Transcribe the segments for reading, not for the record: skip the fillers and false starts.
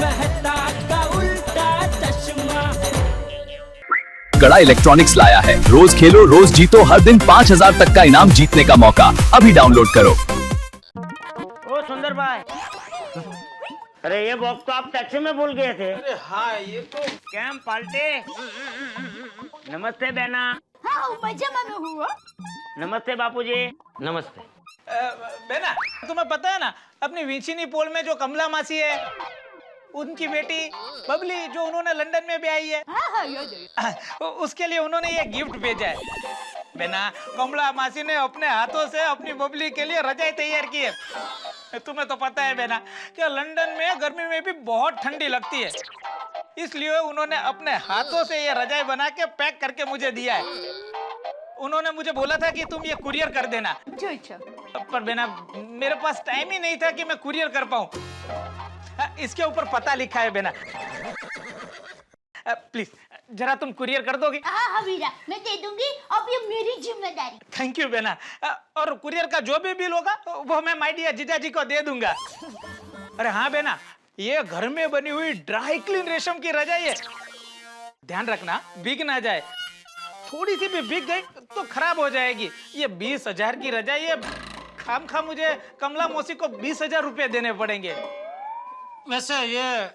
मेहता का उल्टा चश्मा। गड़ा इलेक्ट्रॉनिक्स लाया है, रोज खेलो रोज जीतो, हर दिन 5,000 तक का इनाम जीतने का मौका। अभी डाउनलोड करो। ओ सुंदर भाई, अरे ये बॉक्स तो आप टैक्सी में भूल गए थे। अरे हाँ, ये तो कैम पाल्टे। नमस्ते बहना। हाँ, मजा में हुआ। नमस्ते बापूजी। नमस्ते। बेना, तुम्हें पता है ना अपनी विंचिनी पोल में जो कमला मासी है, उनकी बेटी बबली जो उन्होंने लंदन में भी आई है, हाँ, याद है। उसके लिए उन्होंने ये गिफ्ट भेजा है। बेना, कमला मासी ने अपने हाथों से अपनी बबली के लिए रजाई तैयार की है। तुम्हें तो पता है बेना कि लंदन में गर्मी में भी बहुत ठंडी लगती है, इसलिए उन्होंने अपने हाथों से ये रजाई बना के पैक करके मुझे दिया है। उन्होंने मुझे बोला था कि तुम ये कुरियर कर देना। अच्छा। पर बेना, मेरे पास टाइम ही नहीं था कि मैं कुरियर कर पाऊं। इसके ऊपर पता लिखा है बेना। प्लीज जरा तुम कुरियर कर दोगी? हाँ वीरा, मैं दे दूंगी। अब ये मेरी जिम्मेदारी। थैंक यू बेना। और कुरियर का जो भी बिल होगा वो मैं माय डियर जीजा जी को दे दूंगा। अरे हाँ बेना, ये घर में बनी हुई ड्राई क्लीन रेशम की रजाई है। ध्यान रखना भीग ना जाए, थोड़ी सी भी भीग गई तो खराब हो जाएगी। ये 20,000 की रजाई है, खामखा मुझे कमला मौसी को 20,000 रुपए देने पड़ेंगे। वैसे ये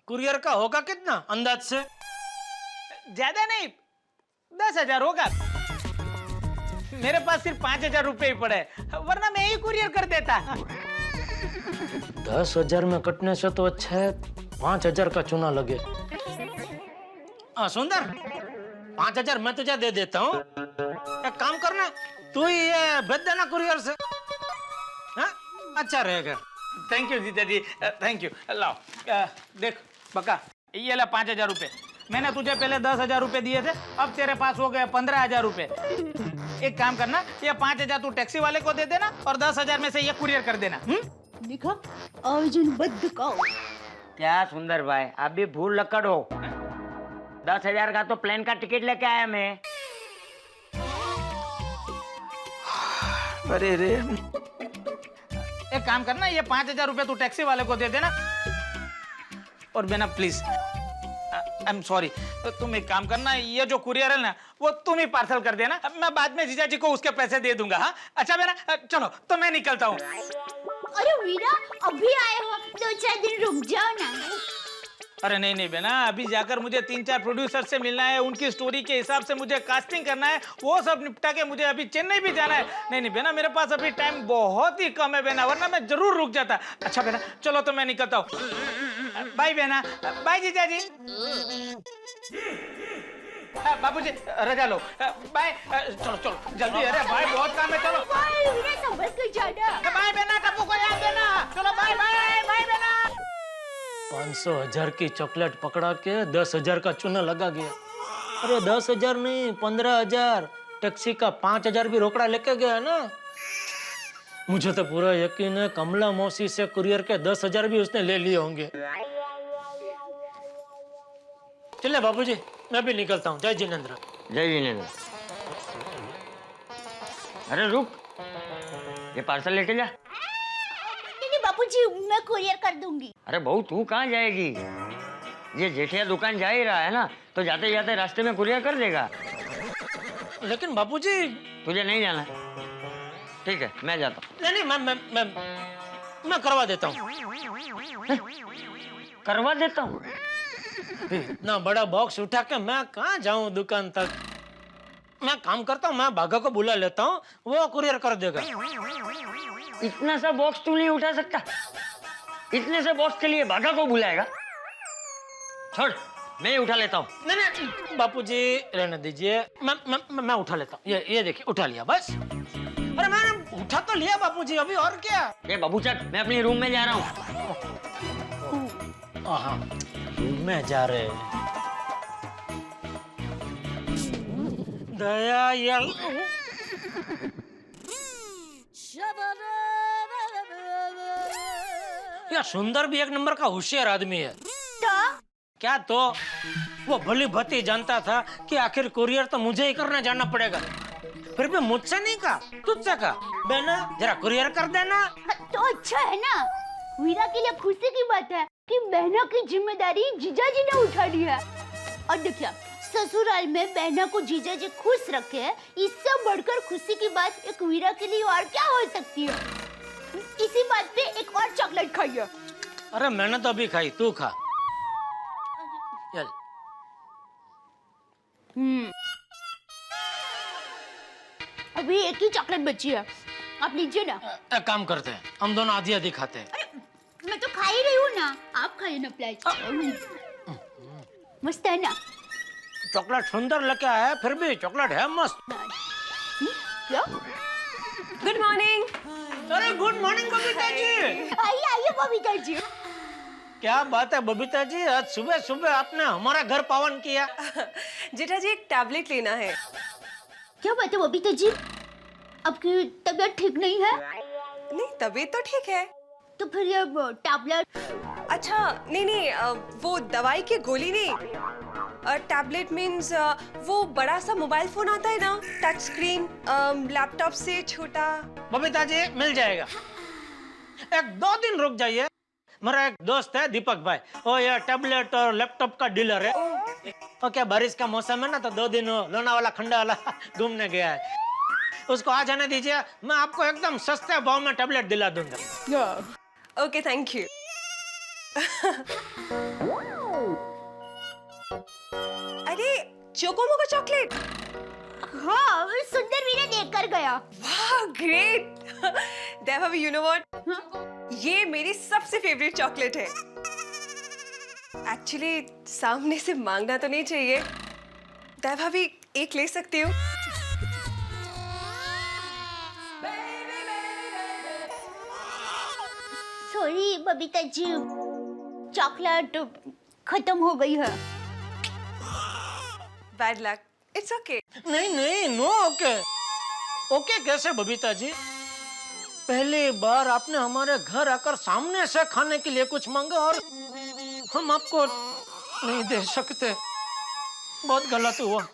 कुरियर का होगा कितना अंदाज से? ज्यादा नहीं, 10,000 होगा। मेरे पास सिर्फ 5,000 रुपए ही पड़े, वरना मैं ही कुरियर कर देता। 10,000 में कटने से तो अच्छा है 5,000 का चूना लगे। सुंदर, 5,000 मैं तुझे दे देता हूँ। एक काम करना, तू ही ये भेज देना कुरियर से। हाँ? अच्छा रहेगा। थैंक यू जीजा जी, थैंक यू। लाओ, देख बका, ये ला 5,000 रुपए। मैंने तुझे पहले 10,000 रुपए दिए थे, अब तेरे पास हो गए 15,000 रुपए। एक काम करना, ये 5,000 तू टैक्सी वाले को दे देना और 10,000 में से ये कुरियर कर देना। देखा, अर्जुन बद्ध का। क्या सुंदर भाई, आप भी भूल लक्कड़ हो। 10,000 का तो प्लेन का टिकट लेके आया मैं। अरे रे, एक काम करना, ये 5,000 रुपए तू टैक्सी वाले को दे देना। और बेना प्लीज, आई एम सॉरी, तुम एक काम करना, ये जो कुरियर है ना वो तुम ही पार्सल कर देना, मैं बाद में जीजा जी को उसके पैसे दे दूंगा। हाँ अच्छा बेना, चलो तो मैं निकलता हूँ। अरे वीरा, अभी आए हो, 2-4 दिन रुक जाओ ना। अरे नहीं नहीं बेना, अभी जाकर मुझे 3-4 प्रोड्यूसर से मिलना है, उनकी स्टोरी के हिसाब से मुझे कास्टिंग करना है, वो सब निपटा के मुझे अभी चेन्नई भी जाना है। नहीं नहीं बेना, मेरे पास अभी टाइम बहुत ही कम है बेना, वरना मैं जरूर रुक जाता। अच्छा बेना, चलो तो मैं निकलता हूँ। बाय बेना, बाय जीजा जी। बाबूजी रजा लो, बाय। चलो चलो जल्दी, अरे बाय, बहुत काम है। चलो बाय वीरा, संभल कर जाना। बाय बेना, टप्पू को याद देना। चलो बाय बाय बाय बेना। 500,000 की चॉकलेट पकड़ा के 10,000 का चूना लगा गया। अरे 10,000 नहीं, 15,000। टैक्सी का 5,000 भी रोकड़ा लेके गया ना। मुझे तो पूरा यकीन है कमला मौसी से कुरियर के 10,000 भी उसने ले लिए होंगे। चले बाबूजी, मैं भी निकलता हूँ। जय जिनेंद्र। जय जिनेंद्र। अरे रुक, ये पार्सल लेके जा। नहीं बापूजी, मैं कुरियर कर दूंगी। अरे बहू, तू कहाँ जाएगी? ये जेठिया दुकान जा ही रहा है ना, तो जाते जाते रास्ते में कुरियर कर देगा। लेकिन बाबूजी, तुझे नहीं जाना? ठीक है, मैं जाता हूँ। नहीं मैं करवा देता हूँ। करवा देता हूँ? इतना बड़ा बॉक्स उठा के मैं कहाँ जाऊँ दुकान तक? मैं काम करता हूँ, मैं भागा को बुला लेता हूँ, वो कुरियर कर देगा। इतना सा बॉक्स तू नहीं उठा सकता? इतने से बॉक्स के लिए भागा को बुलाएगा? छोड़, मैं ही उठा लेता हूँ। नहीं नहीं बापूजी, रहने दीजिए, मैं उठा लेता हूँ। ये देखिए, उठा लिया बस। अरे मैंने उठा तो लिया बापूजी, अभी और क्या? ये बाबू चल, मैं अपने रूम में जा रहा हूँ। हाँ, रूम में जा रहे। दया यार, सुंदर भी एक नंबर का होशियार आदमी है। क्या तो वो भली भांति जानता था कि आखिर कुरियर तो मुझे ही करने जाना पड़ेगा, फिर भी मुझसे नहीं कहा, तुझसे कहा, बेना जरा कुरियर कर देना। तो अच्छा है ना, वीरा के लिए खुशी की बात है कि बहना की जिम्मेदारी जीजाजी ने उठा ली है। और देखिए, ससुराल में बहना को जीजाजी खुश रखे, इससे बढ़कर खुशी की बात एक वीरा के लिए और क्या हो सकती है। इसी बात पे एक और चॉकलेट खाइए। अरे मैंने तो अभी खाई, तू खा। चल। अभी एक ही चॉकलेट बची है, आप लीजिए ना। एक काम करते हैं, हम दोनों आधी आधी खाते हैं। अरे मैं तो खा ही रही हूँ ना, आप खाइए ना प्लीज। मस्त है ना? चॉकलेट सुंदर लेके आया है, फिर भी चॉकलेट है मस्त। क्या? Good morning. अरे गुड मॉर्निंग बबीता जी। आइए आइए बबीता जी। क्या बात है बबीता जी, आज सुबह सुबह आपने हमारा घर पावन किया। जेठा जी एक टैबलेट लेना है। क्या बात है बबीता जी, आपकी तबीयत ठीक नहीं है? नहीं, तबीयत तो ठीक है। तो फिर ये टैबलेट? अच्छा नहीं, वो दवाई की गोली नहीं, टैबलेट मीन्स वो बड़ा सा मोबाइल फोन आता है ना, टच स्क्रीन, लैपटॉप से छोटा। बबीता जी मिल जाएगा, एक 2 दिन रुक जाइए। मेरा एक दोस्त है दीपक भाई, वो ये टैबलेट और लैपटॉप का डीलर है। और क्या बारिश का मौसम है ना, तो 2 दिन लोनावाला खंडावाला घूमने गया है। उसको आ जाने दीजिए, मैं आपको एकदम सस्ते भाव में टैबलेट दिला दूंगा। Okay thank you. अरे चोकोमो का चॉकलेट। हाँ, सुंदर वीरा देख कर गया। वाह ग्रेट। देवा यू नो व्हाट, ये मेरी सबसे फेवरेट चॉकलेट है। एक्चुअली सामने से मांगना तो नहीं चाहिए, देवा भी एक ले सकती हूँ। सॉरी बबीता जी, चॉकलेट खत्म हो गई है। Bad luck, it's okay. नहीं नहीं, नो ओके। ओके कैसे बबीता जी, पहली बार आपने हमारे घर आकर सामने से खाने के लिए कुछ मांगा और हम आपको नहीं दे सकते, बहुत गलत हुआ।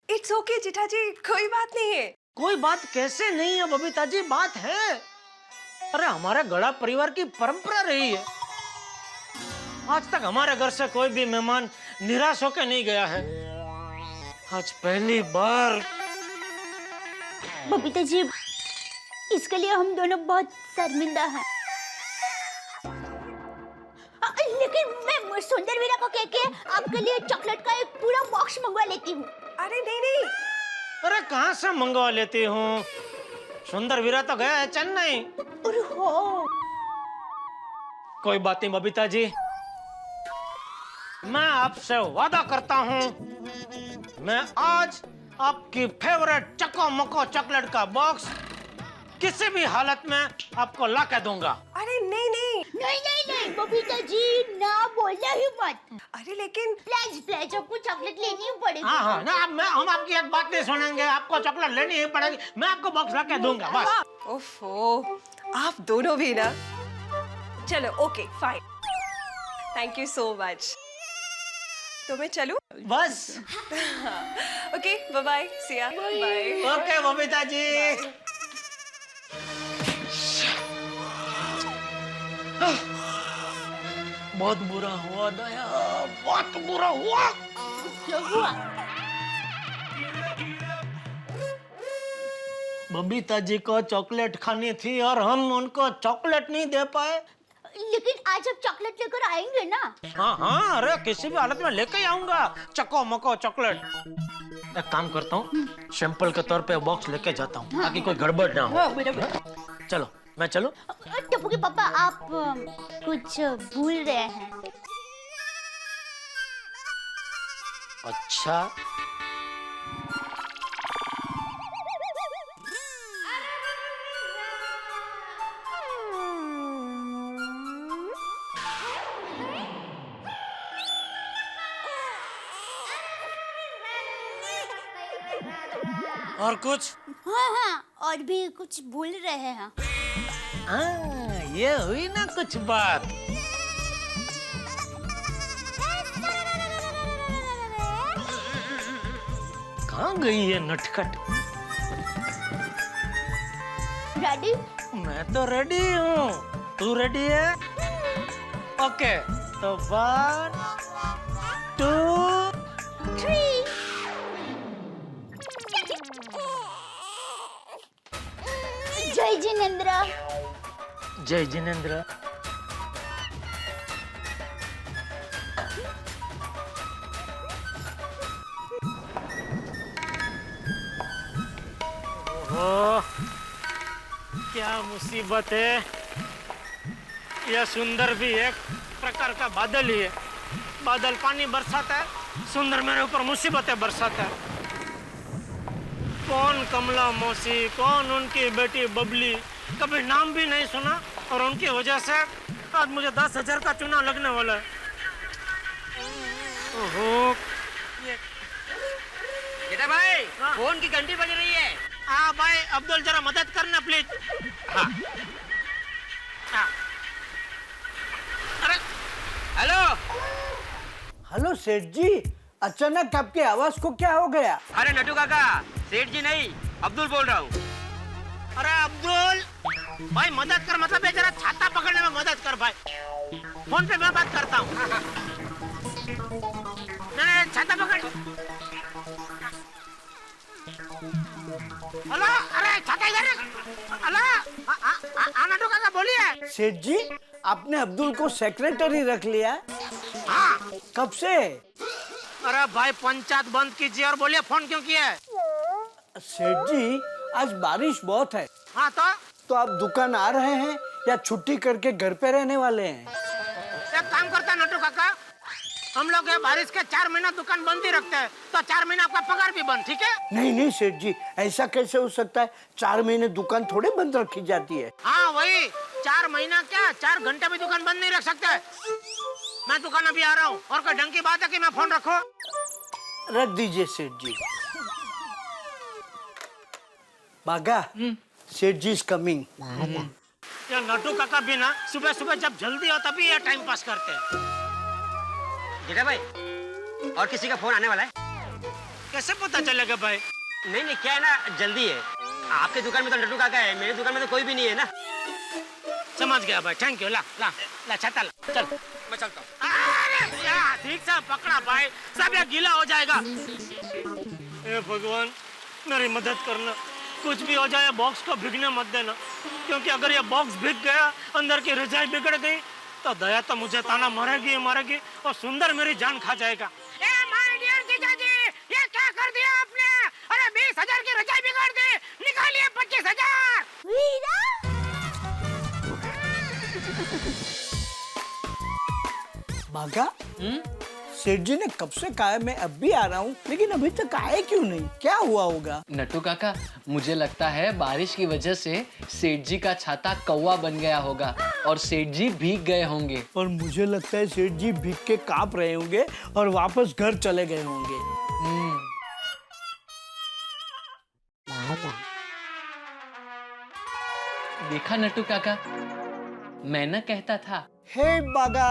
इट्स ओके जेठा जी, कोई बात नहीं है। कोई बात कैसे नहीं है बबीता जी, बात है। अरे हमारे गड़ा परिवार की परंपरा रही है, आज तक हमारे घर से कोई भी मेहमान निराश होकर नहीं गया है। आज पहली बार। बबीता जी, इसके लिए हम दोनों बहुत शर्मिंदा हैं। लेकिन मैं सुंदर वीरा को कह के आपके लिए चॉकलेट का एक पूरा बॉक्स मंगवा लेती हूँ। अरे नहीं। अरे कहाँ से मंगवा लेती हूँ, सुंदर वीरा तो गया है चेन्नई। अरे हो, कोई बात नहीं बबीता जी, मैं आपसे वादा करता हूँ, मैं आज आपकी फेवरेट चको मको चॉकलेट का बॉक्स किसी भी हालत में आपको ला के दूंगा। अरे नहीं। बबीता जी ना बोलना ही मत। अरे लेकिन प्लीज आपको चॉकलेट लेनी ही पड़ेगी। हाँ ना, हम आपकी एक बात नहीं सुनेंगे, आपको चॉकलेट लेनी ही पड़ेगी, मैं आपको बॉक्स ला के दूंगा बस। ओफो, आप दोनों भी ना। चलो okay fine, thank you so much. तो मैं चलूं? बस ओके बाय बाय, सी या बाय। ओके बबीता जी। बहुत बुरा हुआ दया, बहुत बुरा हुआ। क्या हुआ? बबीता जी को चॉकलेट खानी थी और हम उनको चॉकलेट नहीं दे पाए। लेकिन आज आप चॉकलेट लेकर आएंगे ना? हाँ, अरे किसी भी हालत में लेके आऊंगा चको मको चॉकलेट। एक काम करता हूँ, सैंपल के तौर पे बॉक्स लेके जाता हूँ ताकि कोई गड़बड़ ना हो। चलो मैं चलूं? टप्पू के पापा, आप कुछ भूल रहे हैं। अच्छा, और कुछ? हाँ, और भी कुछ भूल रहे हैं। ये हुई ना कुछ बात। कहाँ गई है नटखट? रेडी? मैं तो रेडी हूँ। तू रेडी है? ओके, तो 1 2 जय जिनेंद्र। जय जिनेंद्र। ओह, क्या मुसीबत है। यह सुंदर भी एक प्रकार का बादल ही है। बादल पानी बरसाता है, सुंदर मेरे ऊपर मुसीबतें बरसाता है। कौन कमला मौसी, कौन उनकी बेटी बबली, कभी नाम भी नहीं सुना और उनकी वजह से आज मुझे 10,000 का चुनाव लगने वाला है। ओहो, बेटा भाई, फोन की घंटी बज रही है। हाँ भाई अब्दुल जरा मदद करना प्लीज। हाँ। हाँ। अरे हेलो। हेलो सेठ जी, अचानक आपकी आवाज को क्या हो गया? अरे नटू काका, सेठ जी नहीं, अब्दुल बोल रहा हूँ। अरे अब्दुल भाई मदद कर, मतलब ये जरा छाता पकड़ने में मदद कर भाई। फोन पे मैं बात करता हूँ। नहीं छाता पकड़। हेलो, अरे छाता इधर। हेलो, नटू काका बोलिए। सेठ जी, आपने अब्दुल को सेक्रेटरी रख लिया? हाँ। कब से? अरे भाई पंचायत बंद कीजिए और बोलिए फोन क्यों किया है? सेठ जी, आज बारिश बहुत है। हाँ तो आप दुकान आ रहे हैं या छुट्टी करके घर पे रहने वाले हैं? एक काम करता है नटू काका, हम लोग ये बारिश के 4 महीना दुकान बंद ही रखते हैं, तो 4 महीना आपका पगार भी बंद, ठीक है? नहीं नहीं सेठ जी, ऐसा कैसे हो सकता है? 4 महीने दुकान थोड़े बंद रखी जाती है। हाँ वही, 4 महीना क्या 4 घंटे भी दुकान बंद नहीं रख सकते। मैं दुकान अभी आ रहा हूँ, और कोई ढंग की बात है कि मैं फोन रखूं? रख दीजिए सेठ जी। बागा, सेठ जी इज कमिंग। ये नटू काका भी ना सुबह सुबह जब जल्दी हो तभी ये टाइम पास करते हैं। बेटा भाई, और किसी का फोन आने वाला है? कैसे पता चलेगा भाई? नहीं नहीं, क्या है ना, जल्दी है। आपके दुकान में तो नटू काका है, मेरी दुकान में तो कोई भी नहीं है ना। समझ गया भाई, थैंक यू। ला ला ला छाता ला, चल मैं चलता हूँ। ठीक से पकड़ा भाई, सब ये गीला हो जाएगा। हे भगवान मेरी मदद करना, कुछ भी हो जाए बॉक्स को भीगने मत देना, क्योंकि अगर ये बॉक्स भीग गया, अंदर की रजाई बिगड़ गई, तो दया तो मुझे ताना मारेगी और सुंदर मेरी जान खा जाएगा। ए माय डियर जीजाजी, ये क्या कर दिया आपने? अरे 20,000 की रजाई बिगाड़ दी, निकालिए 25,000। वीरा, बागा, सेठ जी ने कब से कहा है मैं अब भी आ रहा हूँ, लेकिन अभी तक आए क्यों नहीं? क्या हुआ होगा? नट्टू काका, मुझे लगता है बारिश की वजह से सेठ जी का छाता कौवा बन गया होगा और सेठ जी भीग गए होंगे। और मुझे लगता है सेठ जी भीग के कांप रहे होंगे और वापस घर चले गए होंगे। देखा नट्टू काका, मैं न कहता था। Hey Baga,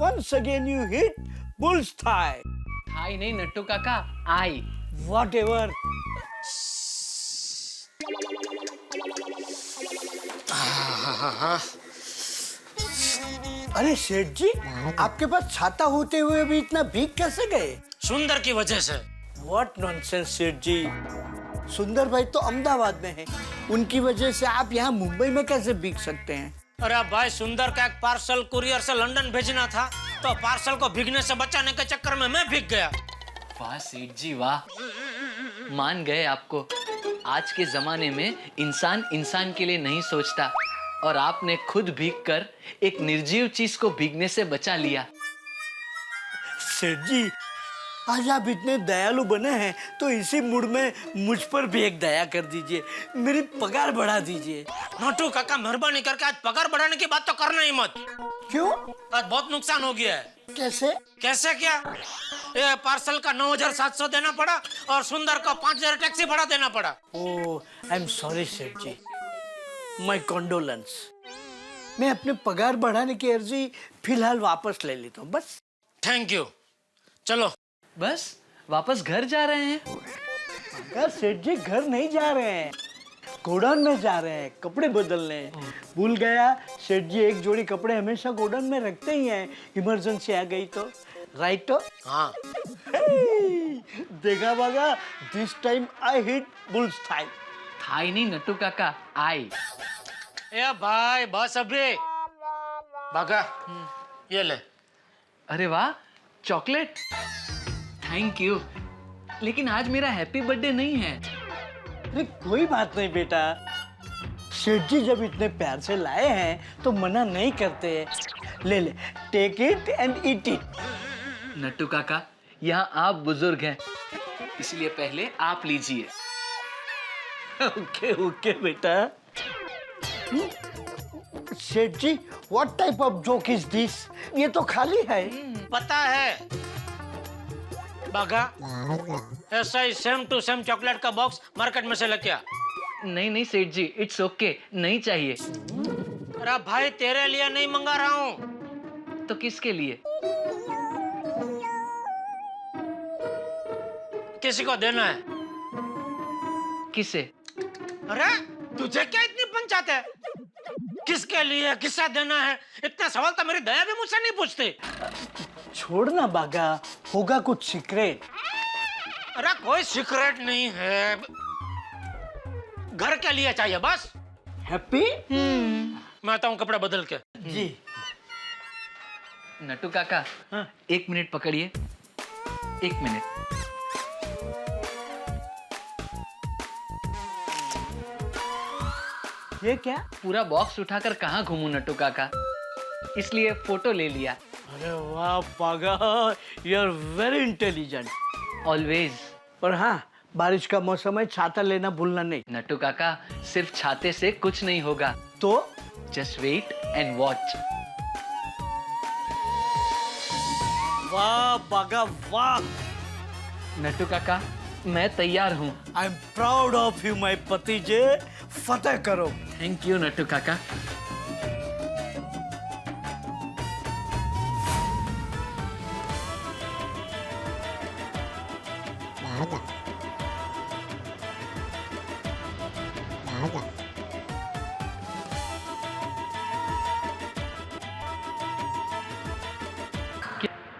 once again you hit bull's thigh. Thigh नहीं नट्टू काका, आई। Whatever. अरे सेठ जी, आपके पास छाता होते हुए भी इतना भीग कैसे गए? सुंदर की वजह से। What nonsense सेठ जी। सुंदर भाई तो अहमदाबाद में हैं, उनकी वजह से आप यहाँ मुंबई में कैसे भीग सकते हैं? अरे भाई सुंदर का एक पार्सल कुरियर से लंदन भेजना था, तो पार्सल को भीगने से बचाने के चक्कर में मैं भीग गया। वाह सेठ जी वाह, मान गए आपको। आज के जमाने में इंसान के लिए नहीं सोचता, और आपने खुद भीग कर एक निर्जीव चीज को भीगने से बचा लिया। सेठ जी, आज आप इतने दयालु बने हैं, तो इसी मूड में मुझ पर भी एक दया कर दीजिए, मेरी पगार बढ़ा दीजिए। नोटू काका मेहरबानी करके आज पगार बढ़ाने की बात तो करना ही मत। क्यों? आज बहुत नुकसान हो गया है। कैसे? कैसे क्या? ये पार्सल का 9,700 देना पड़ा और सुंदर को 5,000 टैक्सी भाड़ा देना पड़ा। ओह, आई एम सॉरी सेठ जी, माय कंडोलेंस। मैं अपने पगार बढ़ाने की अर्जी फिलहाल वापस ले लेता हूँ, बस। Thank you. चलो बस वापस घर जा रहे हैं? अगर सेठ जी घर नहीं जा रहे हैं, गोडाउन में जा रहे हैं कपड़े बदलने। भूल गया, सेठ जी एक जोड़ी कपड़े हमेशा गोडाउन में रखते ही हैं, इमरजेंसी आ गई तो। राइट तो? हाँ। देखा Bagha, this time I hit bull's thigh. Thigh नहीं नट्टू काका, आई। ए भाई बस अभी बागा ये ले। अरे वाह, चॉकलेट। Thank you. लेकिन आज मेरा हैप्पी बर्थडे नहीं है। अरे कोई बात नहीं बेटा, सेठ जी जब इतने प्यार से लाए हैं तो मना नहीं करते। ले ले, take it and eat it. Nattu Kaka, यहाँ आप बुजुर्ग हैं, इसलिए पहले आप लीजिए। ओके ओके बेटा। Seth ji, what type of joke is this? ये तो खाली है। पता है बागा, ऐसा ही सेम टू सेम चॉकलेट का बॉक्स मार्केट में से लेके आ। नहीं नहीं सेठ जी, इट्स ओके, नहीं चाहिए। अरे भाई तेरे लिए नहीं मंगा रहा हूँ। तो किसके लिए? किसी को देना है। किसे? अरे तुझे क्या इतनी पंचायत है? किसके लिए, किसे देना है, इतने सवाल तो मेरी दया भी मुझसे नहीं पूछती। छोड़ना बागा, होगा कुछ सीक्रेट। अरे कोई सीक्रेट नहीं है, घर के लिए चाहिए बस। हैप्पी? मैं आता हूँ कपड़ा बदल के। जी। नट्टू काका, हाँ? 1 मिनट पकड़िए, 1 मिनट। ये क्या? पूरा बॉक्स उठाकर कहाँ घूमू नट्टू काका, इसलिए फोटो ले लिया। अरे वाह Bagha, you are very intelligent. Always. पर हाँ, बारिश का मौसम है, छाता लेना भूलना नहीं। नट्टू काका, सिर्फ छाते से कुछ नहीं होगा। तो जस्ट वेट एंड वॉच। वाह बागा वाह। नट्टू काका, मैं तैयार हूँ। I am proud of you my पतिजे। फतेह करो। थैंक यू नट्टू काका।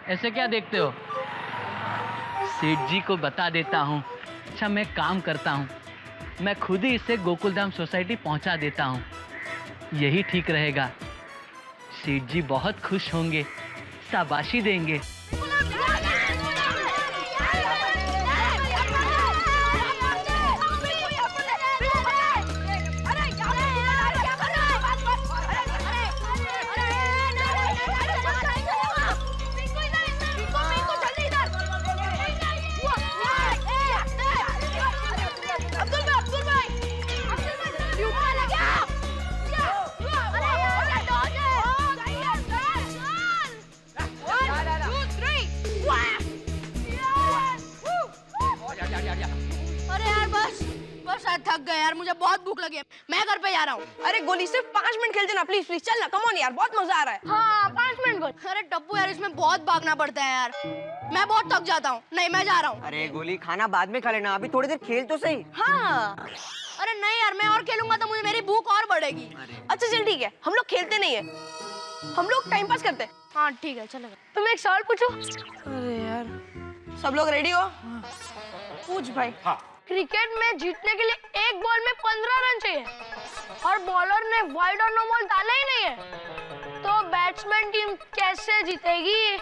ऐसे क्या देखते हो? सेठ जी को बता देता हूँ। अच्छा, मैं काम करता हूँ, मैं खुद ही इसे गोकुलधाम सोसाइटी पहुँचा देता हूँ, यही ठीक रहेगा। सेठ जी बहुत खुश होंगे, शाबाशी देंगे। थक गए यार, मुझे बहुत भूख लगी है, मैं घर पे जा रहा हूँ। अरे गोली सिर्फ 5 मिनट खेलते ना, प्लीज प्लीज चल ना, कम ऑन यार, बहुत मजा आ रहा है। हाँ 5 मिनट गोली। अरे टप्पू यार, इसमें बहुत भागना पड़ता है यार, मैं बहुत थक जाता हूँ। नहीं, मैं जा रहा हूँ। अरे गोली, खाना बाद में खा लेना, अभी थोड़ी देर खेल तो सही। हाँ। अरे नहीं यार, मैं और खेलूंगा तो मुझे मेरी भूख और बढ़ेगी। अच्छा चल ठीक है, हम लोग खेलते नहीं है, हम लोग टाइम पास करते हैं। हाँ ठीक है, चलेगा। तुम एक सवाल पूछो। अरे यार, सब लोग रेडी हो? पूछ भाई। हाँ। क्रिकेट में जीतने के लिए एक बॉल में 15 रन चाहिए और बॉलर ने वाइड और नो बॉल डाला ही नहीं है, तो बैट्समैन टीम कैसे जीतेगी?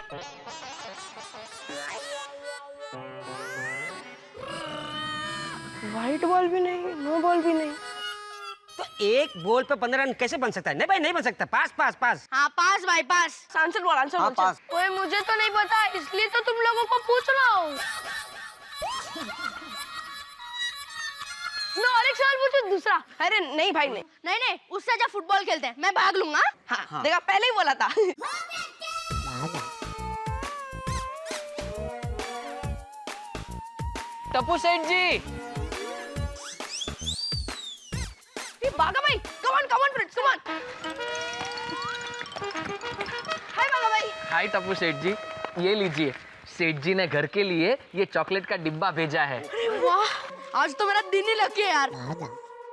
वाइट बॉल भी नहीं, नो बॉल भी नहीं, तो एक बॉल पे 15 रन कैसे बन सकता है? नहीं भाई, नहीं बन सकता। पास पास पास। हाँ पास भाई, पास। आंसर बोल, आंसर हाँ, बोल। पास। ओए मुझे तो नहीं पता, इसलिए तो तुम लोगों को पूछ रहा हूँ। मैं और एक सवाल पूछूं, दूसरा? अरे नहीं भाई नहीं। नहीं नहीं, उससे अच्छा फुटबॉल खेलते हैं, मैं भाग लूंगा। हाँ, देखा पहले ही बोला था। टप्पू सेठ जी। बागा भाई, come on friends, come on. Hi Bagha भाई। हाय टप्पू सेठ जी, ये लीजिए, सेठ जी ने घर के लिए ये चॉकलेट का डिब्बा भेजा है। वाह, आज तो मेरा दिन ही लग गया यार।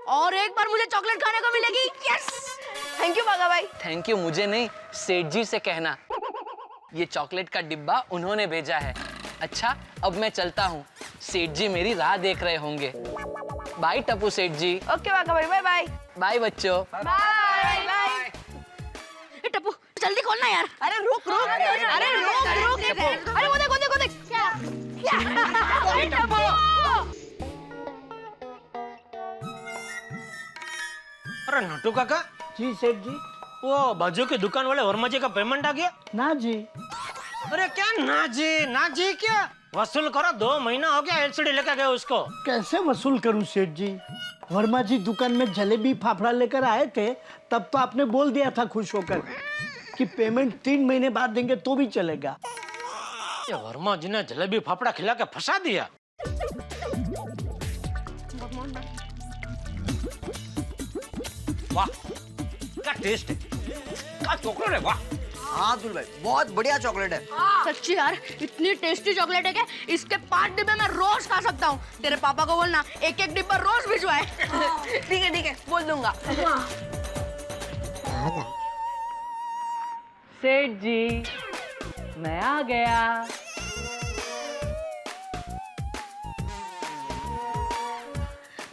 और एक बार मुझे चॉकलेट खाने को मिलेगी। यस, थैंक यू बागा भाई। थैंक यू मुझे नहीं, सेठ जी से कहना। ये चॉकलेट का डिब्बा उन्होंने भेजा है। अच्छा, अब मैं चलता हूँ, सेठ जी मेरी राह देख रहे होंगे। बाय टप्पू सेठ जी। ओके बागा भाई, बाय बाय। बाय बच्चों। Bye bye. टप्पू जल्दी खोलना यार। अरे रुक रुक, अरे रुक, अरे वो देख क्या टप्पू। अरे नटू काका जी सेठ जी। वो बाजू की दुकान वाले वर्मा जी का पेमेंट आ गया? ना जी। अरे क्या ना जी क्या? वसूल करो, 2 महीना हो गया एलसीडी लेकर गए उसको। कैसे वसूल करूं सेठ जी? वर्मा जी दुकान में जलेबी फाफड़ा लेकर आए थे, तब तो आपने बोल दिया था खुश होकर कि पेमेंट 3 महीने बाद देंगे तो भी चलेगा। ये वर्मा जी ने जलेबी फाफड़ा खिला के फंसा दिया। वाह क्या टेस्ट है, क्या चॉकलेट है, वाह। हाँ अब्दुल भाई, बहुत बढ़िया चॉकलेट है। सच्ची यार, इतनी टेस्टी चॉकलेट है कि इसके 5 डिब्बे मैं रोज खा सकता हूँ। तेरे पापा को बोलना 1-1 डिब्बा रोज भिजवाए। ठीक है, बोल दूंगा। सेठ जी, मैं आ गया।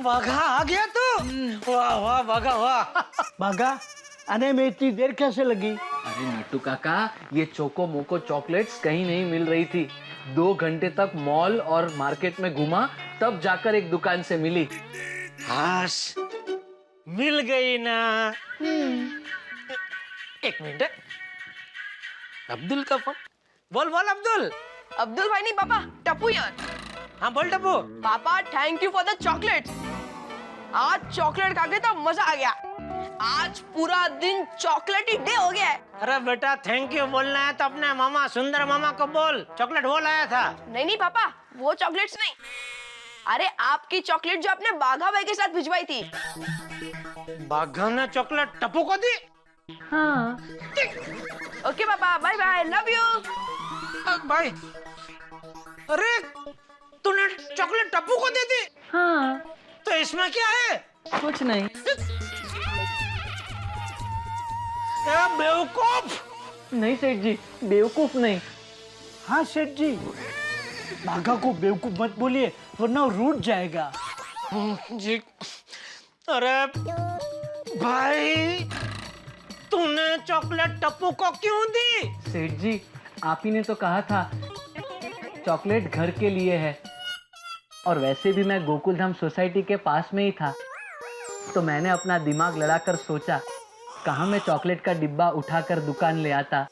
बाघा आ गया तू? वाह वाह बाघा वाह। बागा, आने में इतनी देर कैसे लगी? अरे नट्टू काका, ये चोको मोको चॉकलेट्स कहीं नहीं मिल रही थी। 2 घंटे तक मॉल और मार्केट में घूमा, तब जाकर एक दुकान से मिली। हाश, मिल गई ना। एक मिनट, अब्दुल का फोन। बोल अब्दुल। अब्दुल भाई नहीं पापा, टप्पू यार। हाँ बोल टप्पू। पापा thank you for the chocolate. आज चॉकलेट खा के तो मजा आ गया। आज पूरा दिन चॉकलेटी डे हो गया है। अरे बेटा, थैंक यू बोलना है तो अपने मामा सुंदर मामा को बोल, चॉकलेट वो लाया था। नहीं पापा, वो चॉकलेट्स नहीं। अरे आपकी चॉकलेट जो आपने बाघा भाई के साथ भिजवाई थी। बाघा ने चॉकलेट टप्पू को दी? हाँ। ओके पापा, bye bye, love you. Bye. अरे तूने चॉकलेट टप्पू को दे दी? हाँ। तो इसमें क्या है? कुछ नहीं। बेवकूफ। नहीं सेठ जी, बेवकूफ नहीं। हाँ सेठ जी, बागा को बेवकूफ मत बोलिए वरना वो रूठ जाएगा। जी। अरे भाई, तूने चॉकलेट टप्पू को क्यों दी? सेठ जी, आप ही ने तो कहा था चॉकलेट घर के लिए है, और वैसे भी मैं गोकुलधाम सोसाइटी के पास में ही था, तो मैंने अपना दिमाग लड़ाकर सोचा कहाँ मैं चॉकलेट का डिब्बा उठाकर दुकान ले आता,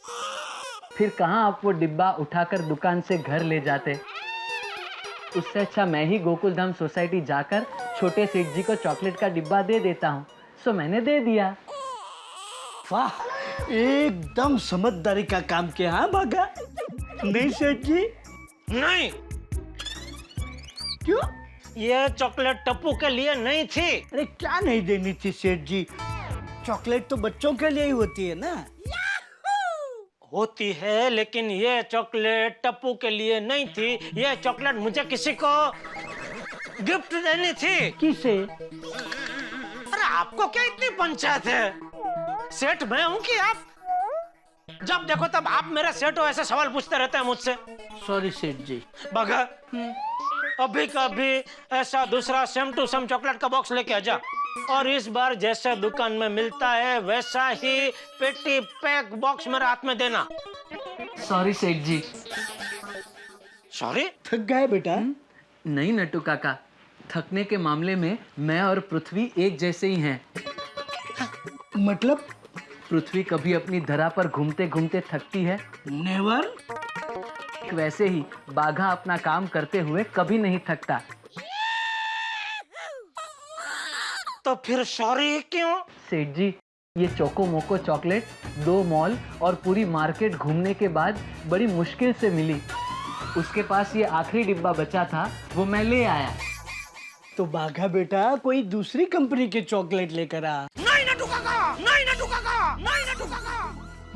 फिर कहाँ आप वो डिब्बा उठाकर दुकान से घर ले जाते। उससे अच्छा मैं ही गोकुलधाम सोसाइटी जाकर छोटे सेठ जी को चॉकलेट का डिब्बा दे देता हूँ। सो मैंने दे दिया। वाह, एकदम समझदारी का काम किया। हाँ बागा, नहीं सेठ जी? नहीं। क्यों? ये चॉकलेट टप्पू के लिए नहीं थी। अरे क्या नहीं देनी थी सेठ जी? चॉकलेट तो बच्चों के लिए ही होती है ना। होती है, लेकिन ये चॉकलेट टप्पू के लिए नहीं थी। ये चॉकलेट मुझे किसी को गिफ्ट देनी थी। किसे? अरे आपको क्या इतनी पंचायत है? सेठ मैं हूँ कि आप? जब देखो तब आप मेरा सेठ हो ऐसे सवाल पूछते रहते हैं मुझसे। सॉरी सेठ जी। बगा, अभी कभी ऐसा दूसरा सेम टू सेम चॉकलेट का बॉक्स लेके आ जा, और इस बार जैसा दुकान में मिलता है वैसा ही पेटी पैक बॉक्स मेरे हाथ में देना। सॉरी सेठ जी। सॉरी? थक गए बेटा? नहीं नट्टू काका, थकने के मामले में मैं और पृथ्वी एक जैसे ही हैं। मतलब? पृथ्वी कभी अपनी धरा पर घूमते घूमते थकती है, नेवर। वैसे ही बाघा अपना काम करते हुए कभी नहीं थकता। तो फिर सॉरी क्यों? सेठ जी, ये चोको मोको चॉकलेट 2 मॉल और पूरी मार्केट घूमने के बाद बड़ी मुश्किल से मिली। उसके पास ये आखिरी डिब्बा बचा था, वो मैं ले आया। तो बाघा बेटा कोई दूसरी कंपनी के चॉकलेट लेकर आ। नहीं नटू काका, नहीं नटू काका, नहीं नटू काका,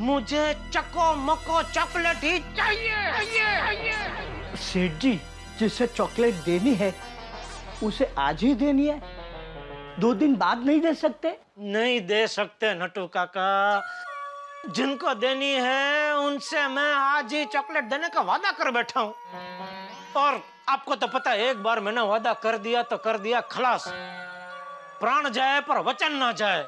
मुझे चको मको चॉकलेट ही चाहिए। सेठ जी, जिसे चॉकलेट देनी है उसे आज ही देनी है, 2 दिन बाद नहीं दे सकते? नहीं दे सकते नटू काका। जिनको देनी है उनसे मैं आज ही चॉकलेट देने का वादा कर बैठा हूँ। और आपको तो पता है, एक बार मैंने वादा कर दिया तो कर दिया, खलास। प्राण जाए पर वचन ना जाए।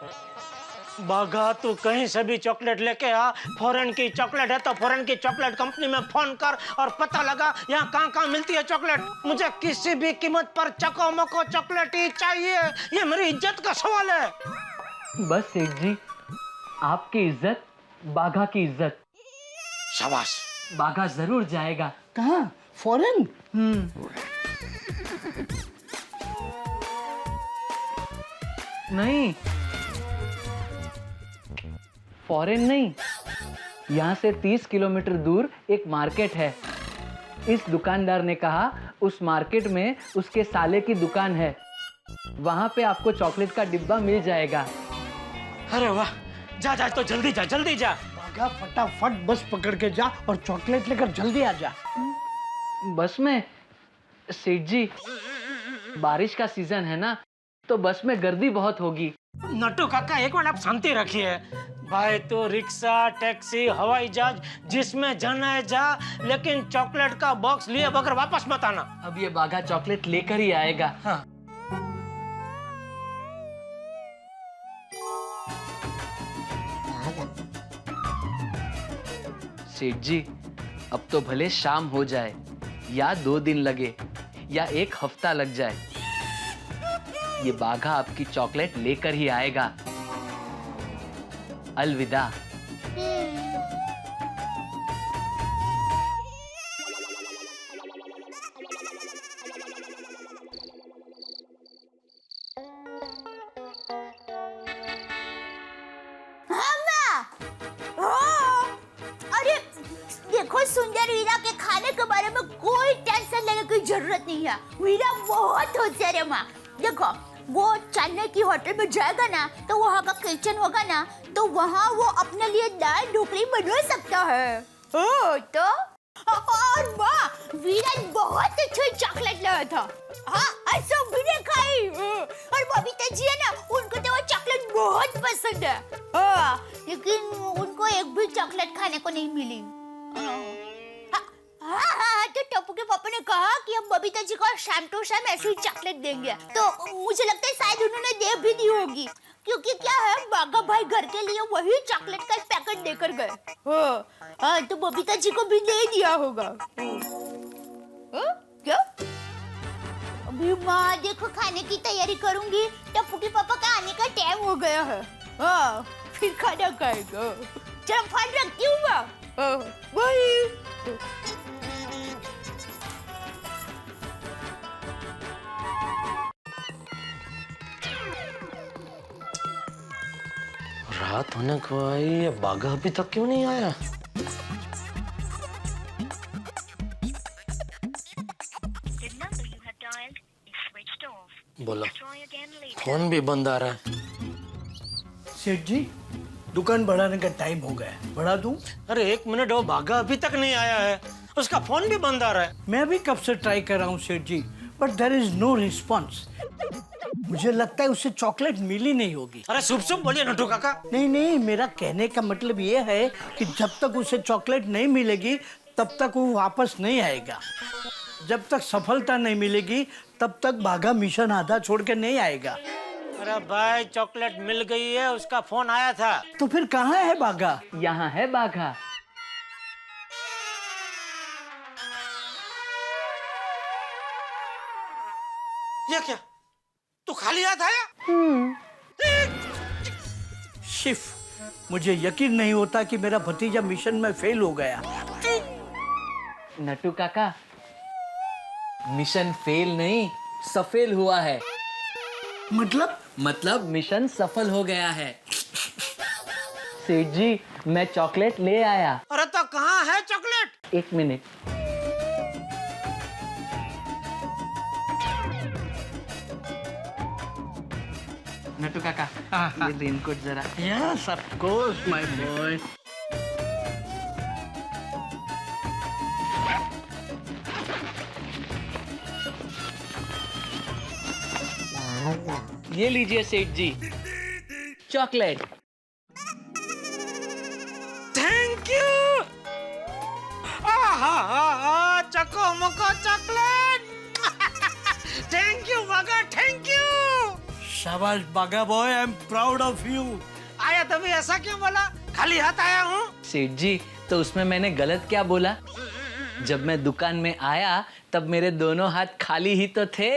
बाघा तू कहीं से भी चॉकलेट लेके आ, फॉरेन की चॉकलेट है तो फॉरेन की चॉकलेट कंपनी में फोन कर और पता लगा यहाँ कहाँ मिलती है चॉकलेट। मुझे किसी भी कीमत पर चको मको चॉकलेट ही चाहिए, ये मेरी इज्जत का सवाल है। बस सेठ जी, आपकी इज्जत बाघा की इज्जत। शाबाश। बाघा जरूर जाएगा। कहाँ? फॉरेन? नहीं, फॉरेन नहीं, यहाँ से 30 किलोमीटर दूर एक मार्केट है। इस दुकानदार ने कहा उस मार्केट में उसके साले की दुकान है, वहां पे आपको चॉकलेट का डिब्बा मिल जाएगा। अरे वाह, जा जा, तो जल्दी जा, जल्दी जा। बाघा फटाफट बस पकड़ के जा और चॉकलेट लेकर जल्दी आ जा। बस में? सेठ जी, बारिश का सीजन है ना, तो बस में गर्दी बहुत होगी। नट्टू काका, एक मिनट आप शांति रखिए। भाई तो रिक्शा, टैक्सी, हवाई जहाज, जिसमें जाना है जा, लेकिन चॉकलेट का बॉक्स लिए बगैर वापस मत आना। अब ये बाघा चॉकलेट लेकर ही आएगा। हाँ। सेठ जी, अब तो भले शाम हो जाए, या 2 दिन लगे, या 1 हफ्ता लग जाए, ये बाघा आपकी चॉकलेट लेकर ही आएगा। अलविदा। अरे देखो, सुंदर वीरा के खाने के बारे में कोई टेंशन लेने की जरूरत नहीं है। वीरा बहुत होशियार है माँ। देखो, वो चेन्नई की होटल में जाएगा ना, तो वहाँ का किचन होगा ना, तो वहाँ वो अपने लिए दाल ढोकली बना सकता है। तो और माँ, वीरा बहुत अच्छी चॉकलेट लाया था। हाँ, ऐसा भी ने खाई। और बबीता जी है ना, उनको तो वो चॉकलेट बहुत पसंद है। हाँ, लेकिन उनको एक भी चॉकलेट खाने को नहीं मिली। हाँ, तो टप्पू के पापा ने कहा कि हम बबीता जी को शाम टू शाम ऐसे ही चॉकलेट देंगे। तो मुझे लगता है शायद उन्होंने दे भी दी होगी, क्योंकि क्या है, बाघा भाई घर के लिए वही चॉकलेट का पैकेट देकर गए। हाँ, तो बबीता जी को भी दे दिया होगा। क्या? अभी माँ देखो, खाने की तैयारी करूंगी। टप्पू के पापा का आने का टाइम हो गया है। हाँ, फिर खाना खाएगा। चलो फोन रखती हूँ माँ। बाय। रात होने को आई, ये बाघा अभी तक क्यों नहीं आया? बोलो, फोन भी बंद आ रहा है। सेठ जी, दुकान बढ़ाने का टाइम हो गया है, बढ़ा दूं? अरे 1 मिनट, वो बाघा अभी तक नहीं आया है, उसका फोन भी बंद आ रहा है। मैं भी कब से ट्राई कर रहा हूँ Seth ji, but there is no response. मुझे लगता है उसे चॉकलेट मिली नहीं होगी। अरे शुभ शुभ बोलिए नट्टू काका। नहीं नहीं, मेरा कहने का मतलब ये है कि जब तक उसे चॉकलेट नहीं मिलेगी तब तक वो वापस नहीं आएगा। जब तक सफलता नहीं मिलेगी तब तक बाघा मिशन आधा छोड़ के नहीं आएगा। अरे भाई, चॉकलेट मिल गई है, उसका फोन आया था। तो फिर कहाँ है बाघा? यहाँ है बाघा। ये क्या, तू खाली हाथ आया? शिफ, मुझे यकीन नहीं होता कि मेरा भतीजा मिशन में फेल हो गया। नट्टू काका, मिशन फेल नहीं, सफेल हुआ है। मतलब मिशन सफल हो गया है। सेठ जी, मैं चॉकलेट ले आया। अरे तो कहाँ है चॉकलेट? 1 मिनट। नट्टू काका, ये रेनकोट जरा। Yes, of course, my boy. ये लीजिए Seth ji, chocolate. Thank you. चको मको chocolate. Thank you Bagha, thank you. शाबाश Bagha boy, I am proud of you. आया तभी ऐसा क्यों बोला? खाली हाथ आया हूँ। सेठ जी, तो उसमें मैंने गलत क्या बोला? जब मैं दुकान में आया तब मेरे दोनों हाथ खाली ही तो थे।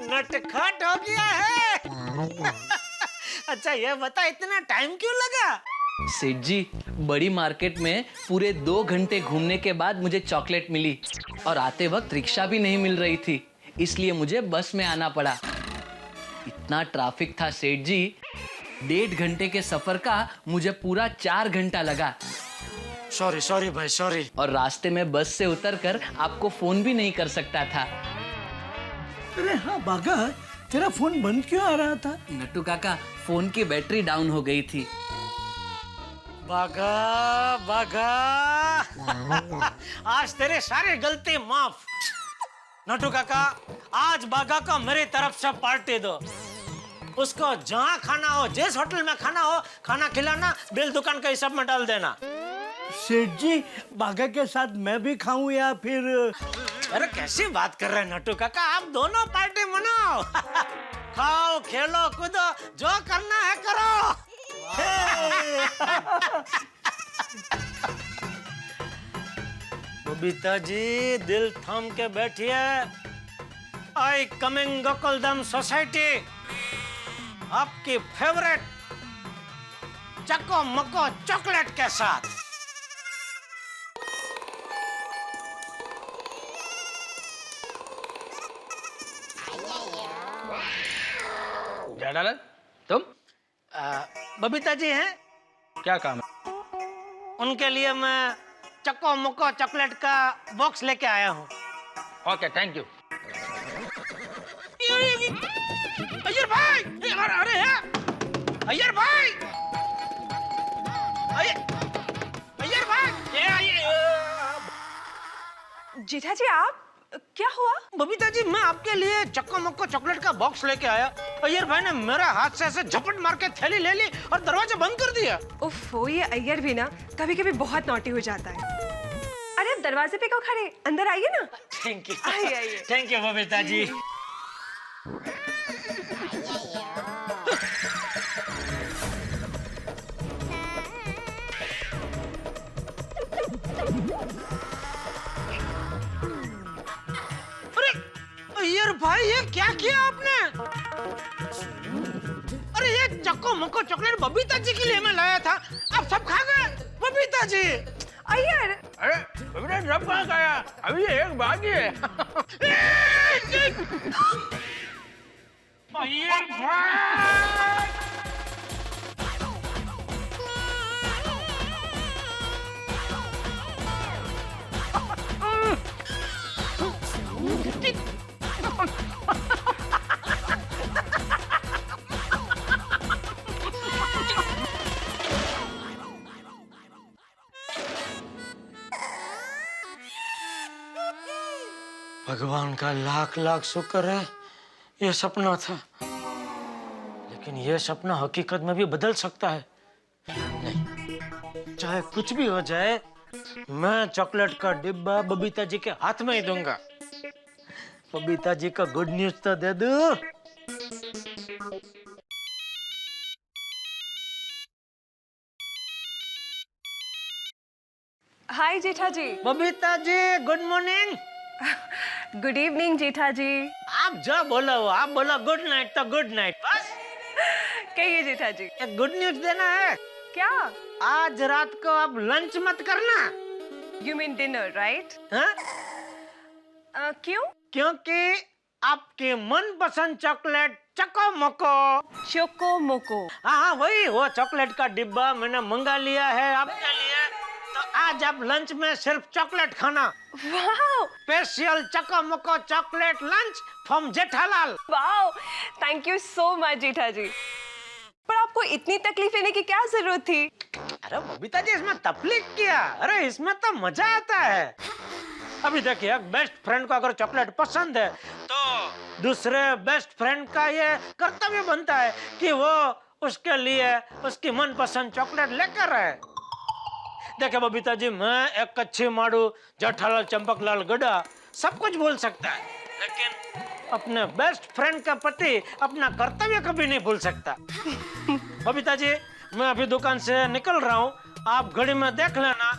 नटखट हो गया है। अच्छा ये बता, इतना टाइम क्यों लगा? सेठ जी, बड़ी मार्केट में पूरे 2 घंटे घूमने के बाद मुझे चॉकलेट मिली और आते वक्त रिक्शा भी नहीं मिल रही थी, इसलिए मुझे बस में आना पड़ा। इतना ट्रैफिक था सेठ जी, 1.5 घंटे के सफर का मुझे पूरा 4 घंटा लगा। सॉरी भाई, सॉरी। और रास्ते में बस से उतरकर आपको फोन भी नहीं कर सकता था। अरे हाँ बागा, तेरा फोन बंद क्यों आ रहा था? नट्टू काका, फोन की बैटरी डाउन हो गई थी। बागा बागा, आज तेरे सारे गलती माफ। नट्टू काका, आज बागा को मेरी तरफ से पार्टी दो। उसको जहाँ खाना हो, जिस होटल में खाना हो, खाना खिलाना, बिल दुकान के हिसाब में डाल देना। सेठ जी, बागा के साथ मैं भी खाऊं या फिर? अरे कैसी बात कर रहे हैं नट्टू काका, आप दोनों पार्टी मनाओ। खाओ, खेलो, कूदो, जो करना है करो। बबीता जी, दिल थाम के बैठिए। आई कमिंग गोकुलधाम सोसाइटी, आपकी फेवरेट चको मको चॉकलेट के साथ। जेठालाल, तुम? बबीता जी हैं? क्या काम है? उनके लिए मैं चको मको चॉकलेट का बॉक्स लेके आया हूँ। Okay, thank you. अय्यर भाई, अरे अय्यर भाई, अय्यर भाई, जेठा जी आप, क्या हुआ? बबीता जी, मैं आपके लिए चक्को मक्को चॉकलेट का बॉक्स लेके आया। अय्यर भाई ने मेरे हाथ से ऐसे झपट मार के थैली ले ली और दरवाजा बंद कर दिया। उफ़, ये अय्यर भी ना कभी कभी बहुत नॉटी हो जाता है। अरे आप दरवाजे पे क्यों खड़े, अंदर आइए ना। थैंक यू, आइए। थैंक यू बबीता जी। अय्यर भाई, ये क्या किया आपने? अरे ये चक्को मक्को चॉकलेट बबीता जी के लिए मैं लाया था, आप सब खा गए। बबीता जी, अय्यर, अरे बबीता सब कहाँ गया? अभी एक बाकी है। अय्यर भाई, भगवान का लाख लाख शुक्र है, ये सपना था। लेकिन ये सपना हकीकत में भी बदल सकता है। नहीं, चाहे कुछ भी हो जाए, मैं चॉकलेट का डिब्बा बबीता जी के हाथ में ही दूंगा। बबीता जी का गुड न्यूज तो दे दूं। हाय जेठा जी। Babita ji, good morning. Good evening जेठा जी। आप जो बोलो वो, आप बोलो गुड नाइट तो गुड नाइट, बस। कहिए जेठा जी। एक गुड न्यूज देना है। क्या? आज रात को आप लंच मत करना। You mean dinner, right? हाँ? क्यों? क्योंकि आपके मनपसंद चॉकलेट चको मोको, हाँ वही, वो चॉकलेट का डिब्बा मैंने मंगा लिया है आपके लिए। तो आज आप लंच में सिर्फ चॉकलेट खाना। वाओ, स्पेशल चको मोको chocolate lunch from Jethalal. Wow, thank you so much Jetha ji. पर आपको इतनी तकलीफ लेने की क्या जरूरत थी? अरे बबीता जी, इसमें तकलीफ क्या? अरे इसमें तो मजा आता है। अभी देखिए, बेस्ट फ्रेंड को अगर चॉकलेट पसंद है तो दूसरे बेस्ट फ्रेंड का ये कर्तव्य बनता है कि वो उसके लिए उसकी मनपसंद चॉकलेट लेकर आए। देखिए बबीता जी, मैं एक कच्ची माड़ू, जेठालाल चंपकलाल गड्ढा सब कुछ बोल सकता है, लेकिन अपने बेस्ट फ्रेंड का प्रति अपना कर्तव्य कभी नहीं भूल सकता। बबीता जी, मैं अभी दुकान से निकल रहा हूँ, आप घड़ी में देख लेना,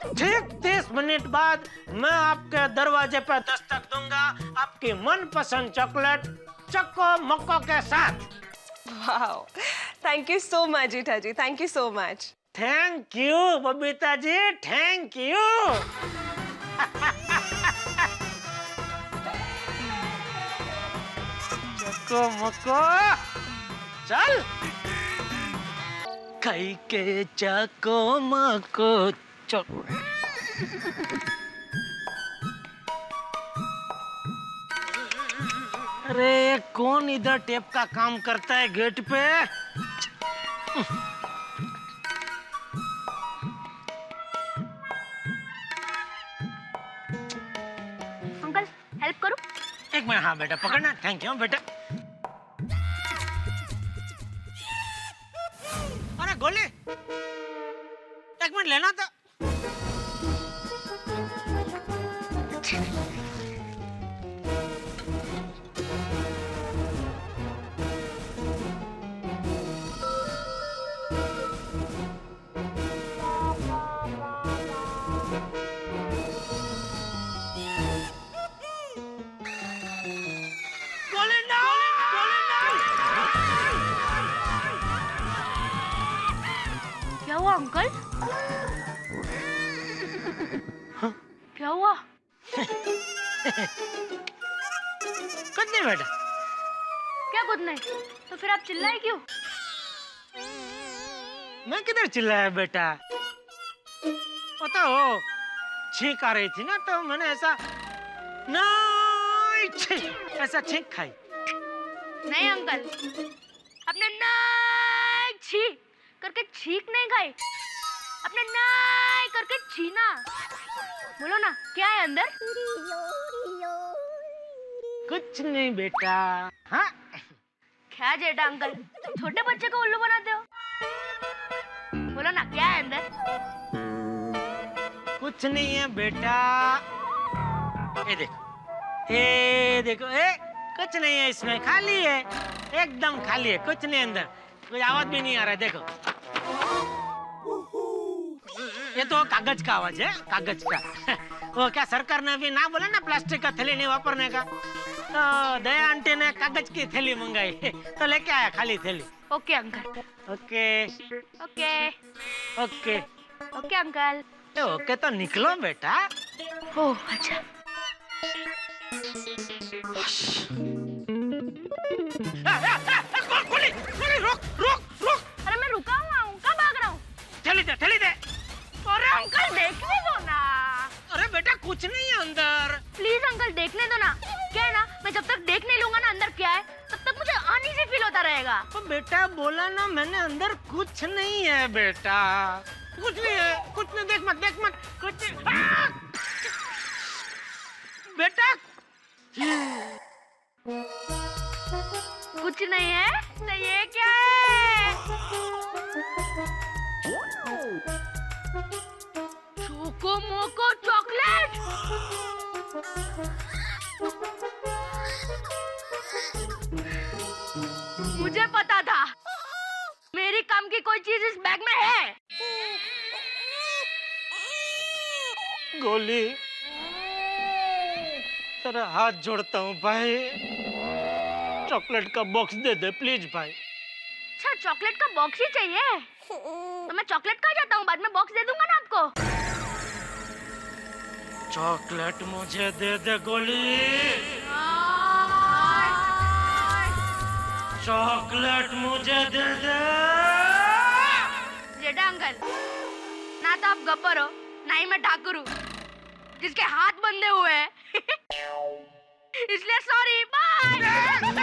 ठीक 30 मिनट बाद मैं आपके दरवाजे पर दस्तक दूंगा आपकी मनपसंद चॉकलेट चक्को मक्को के साथ। Wow, thank you so much Jetha ji, thank you so much. Thank you Babita ji, thank you. चक्को मक्को चल। खाई के चक्को मक्को अरे कौन इधर टेप का काम करता है गेट पे? अंकल हेल्प करूं? एक मिनट, हाँ बेटा पकड़ना। थैंक यू बेटा। अरे गोली, एक मिनट लेना था। क्या हुआ अंकल? क्या हुआ? कुछ नहीं बेटा। क्या कुछ नहीं? तो फिर आप चिल्लाए क्यों? मैं किधर चिल्लाया बेटा? पता हो, छींक आ रही थी ना, तो मैंने ऐसा ऐसा छींक खाई। नहीं अंकल, आपने नाई छी करके छींक नहीं खाई, आपने नाई करके छीना। बोलो ना, क्या है अंदर? कुछ नहीं बेटा। हाँ क्या जेठा अंकल, छोटे बच्चे को उल्लू बनाते हो? बोलो ना, क्या है अंदर? कुछ नहीं है बेटा। ये देखो, ये देखो, कुछ नहीं है इसमें, खाली है, एकदम खाली है, कुछ नहीं अंदर, कोई आवाज भी नहीं आ रहा है। देखो, ये तो कागज का आवाज है, कागज का। वो क्या सरकार ने अभी ना बोला ना प्लास्टिक का थैली नहीं वापरने का, तो दया आंटी ने कागज की थैली मंगाई, तो लेके आया खाली थैली। Okay uncle. Okay okay okay okay uncle. Okay तो निकलो बेटा। ओह अच्छा। गोली, गोली, रोक रोक रोक। अरे मैं रुका हुआ हूँ, कहाँ भाग रहा हूँ? थैली दे, थैली दे। अरे अंकल देखने दो ना। अरे बेटा कुछ नहीं है अंदर। प्लीज अंकल देखने दो ना। क्या है ना, मैं जब तक देख नहीं लूंगा ना अंदर क्या है, तब तक मुझे अनईजी फील होता रहेगा। तो बेटा बोला ना मैंने, अंदर कुछ नहीं है बेटा, कुछ नहीं है, कुछ नहीं। देख मत, देख मत, कुछ नहीं। बेटा कुछ नहीं है तो ये क्या है? चोको मोको चॉकलेट। मुझे पता था मेरी काम की कोई चीज इस बैग में है। गोली, तेरा हाथ जोड़ता हूँ भाई, चॉकलेट का बॉक्स दे दे प्लीज भाई। अच्छा चॉकलेट का बॉक्स ही चाहिए? तो मैं चॉकलेट खा जाता हूँ, बाद में बॉक्स दे दूंगा ना आपको। चॉकलेट मुझे दे दे गोली, चॉकलेट मुझे दे दे। जेठा अंकल, ना तो आप गब्बर हो, ना ही मैं ठाकुर हूँ जिसके हाथ बंधे हुए हैं। इसलिए सॉरी, बाय।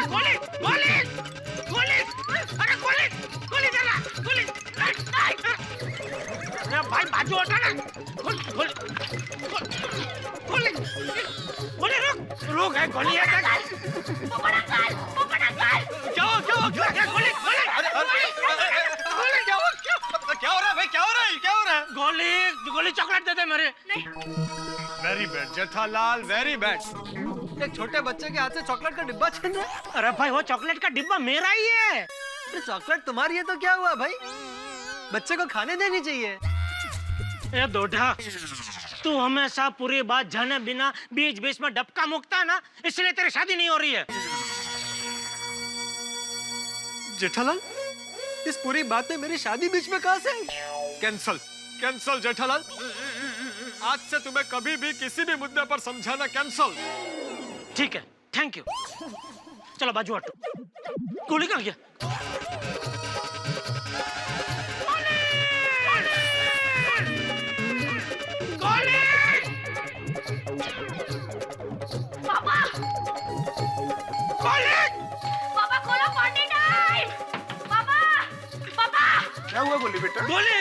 गोली, गोली, गोली, अरे गोली, गोली चला, गोली। अरे भाई बाजू हटा ना, गोली, गोली, गोली, दे दे मेरे। Very bad Jethalal, very bad. एक छोटे बच्चे के हाथ से चॉकलेट का डिब्बा छीन रहा है। अरे भाई वो चॉकलेट का डिब्बा मेरा ही है। चॉकलेट तुम्हारी है तो क्या हुआ भाई, बच्चे को खाने देनी चाहिए। ए दोढा, तू हमेशा पूरी बात जाने बिना बीच बीच में डबका मुकता है ना, इसलिए तेरी शादी नहीं हो रही है। जेठालाल, इस पूरी बात में मेरी शादी बीच में कहां से आई? Cancel, cancel Jethalal. आज से तुम्हें कभी भी किसी भी मुद्दे पर समझाना कैंसल। ठीक है, थैंक यू। चलो बाजू हटो। गोली कहाँ गया? पापा पापा खोलो पार्टी टाइम। पापा पापा क्या हुआ गोली बेटा? गोली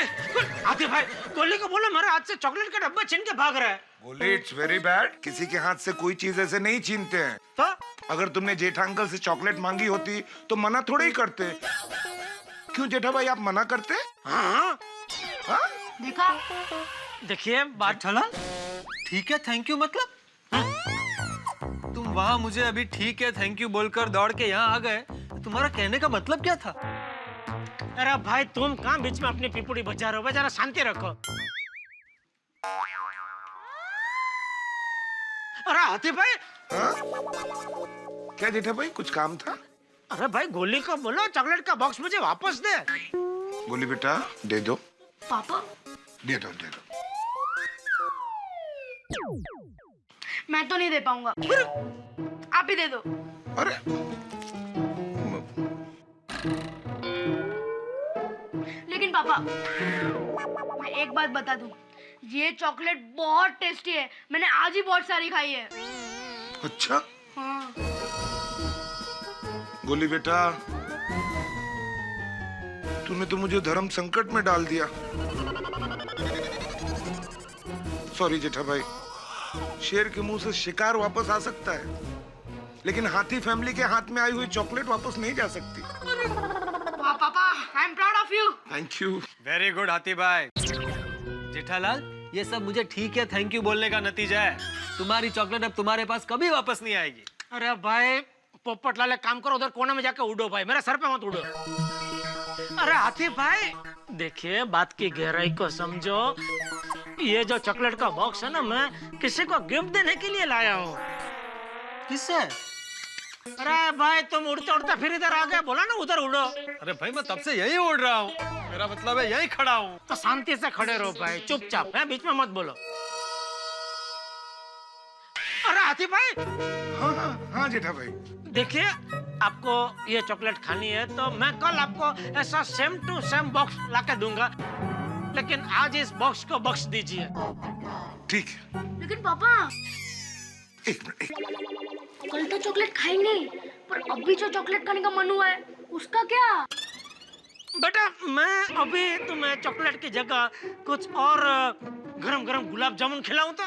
आते भाई, गोली को बोलो मेरे हाथ से चॉकलेट का डब्बा छीन के भाग रहा है। गोली, इट्स वेरी बैड। किसी के हाथ से कोई चीज ऐसे नहीं छीनते हैं। तो अगर तुमने जेठा अंकल से चॉकलेट मांगी होती तो मना थोड़े ही करते। क्यों जेठा भाई, आप मना करते? हाँ हाँ? देखा, देखिए बात। जेठालाल, ठीक है थैंक यू मतलब? तुम वहाँ मुझे अभी ठीक है थैंक यू बोलकर दौड़ के यहाँ आ गए, तुम्हारा कहने का मतलब क्या था? अरे भाई तुम कहाँ बीच में अपनी पिपुड़ी बजा रहे हो? जरा शांति रखो। अरे हाथी भाई। हाँ? क्या जेठा भाई, कुछ काम था? अरे भाई गोली को बोलो चॉकलेट का बॉक्स मुझे वापस दे। गोली बेटा दे दो। पापा दे दो, दे दो। मैं तो नहीं दे पाऊंगा, आप ही दे दो। अरे लेकिन पापा मैं एक बात बता दूं, ये चॉकलेट बहुत टेस्टी है, मैंने आज ही बहुत सारी खाई है। अच्छा? हाँ। गोली बेटा, तूने तो मुझे धर्म संकट में डाल दिया। सॉरी जेठा भाई, शेर के मुंह से शिकार वापस आ सकता है, लेकिन हाथी फैमिली के हाथ में आई हुई चॉकलेट वापस नहीं जा सकती। पापा आई am proud of you. Thank you. Very good हाथी भाई। जेठालाल, ये सब मुझे ठीक है थैंक यू बोलने का नतीजा है। तुम्हारी चॉकलेट अब तुम्हारे पास कभी वापस नहीं आएगी। अरे भाई पोपट लाले काम करो, उधर कोने में जाके उड़ो भाई, मेरे सर पे मत उड़ो। अरे हाथी भाई देखिए बात की गहराई को समझो। ये जो चॉकलेट का बॉक्स है ना, मैं किसी को गिफ्ट देने के लिए लाया हूँ। किससे? अरे भाई तुम उड़ते उड़ते फिर इधर आ गए, बोला ना उधर उड़ो। अरे भाई मैं तब से यही उड़ रहा हूँ, मेरा मतलब है यही खड़ा हूँ। तो शांति से खड़े रहो भाई, चुपचाप है, बीच में मत बोलो। अरे हाथी भाई। हाँ हाँ हाँ जेठा भाई। देखिए आपको ये चॉकलेट खानी है तो मैं कल आपको ऐसा सेम टू सेम बॉक्स लाके दूंगा, लेकिन आज इस बॉक्स को बख्श दीजिए। ठीक है। लेकिन पापा एक मिनट। कल तो चॉकलेट खाएंगे, पर अभी जो चॉकलेट खाने का मन हुआ है उसका क्या? बेटा मैं अभी तुम्हें चॉकलेट की जगह कुछ और गरम गरम गुलाब जामुन खिलाऊं तो?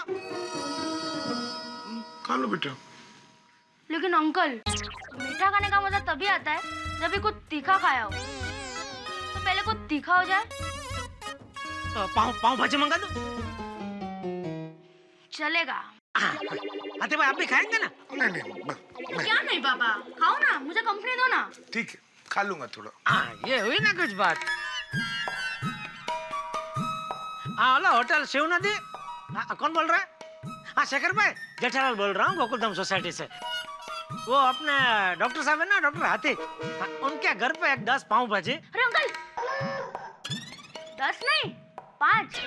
खा लो बेटा। लेकिन अंकल मीठा खाने का मजा तभी आता है जब भी कुछ तीखा खाया हो, तो पहले कुछ तीखा हो जाए। पाव भाजी मंगा दो? चलेगा। आते भाई आप भी खाएंगे ना? नहीं क्या नहीं पापा, खाओ ना, मुझे कंपनी दो ना। ठीक है, खा लूंगा थोड़ा। हाँ ये हुई ना कुछ बात। हाँ हेलो होटल शिव नदी। कौन बोल रहा है? हाँ शेखर भाई, जेठालाल बोल रहा हूँ गोकुलधाम सोसाइटी से। वो अपने डॉक्टर साहब है ना, डॉक्टर हाथी, उनके घर पे एक 10 पाव भाजी। अरे अंकल 10 नहीं 5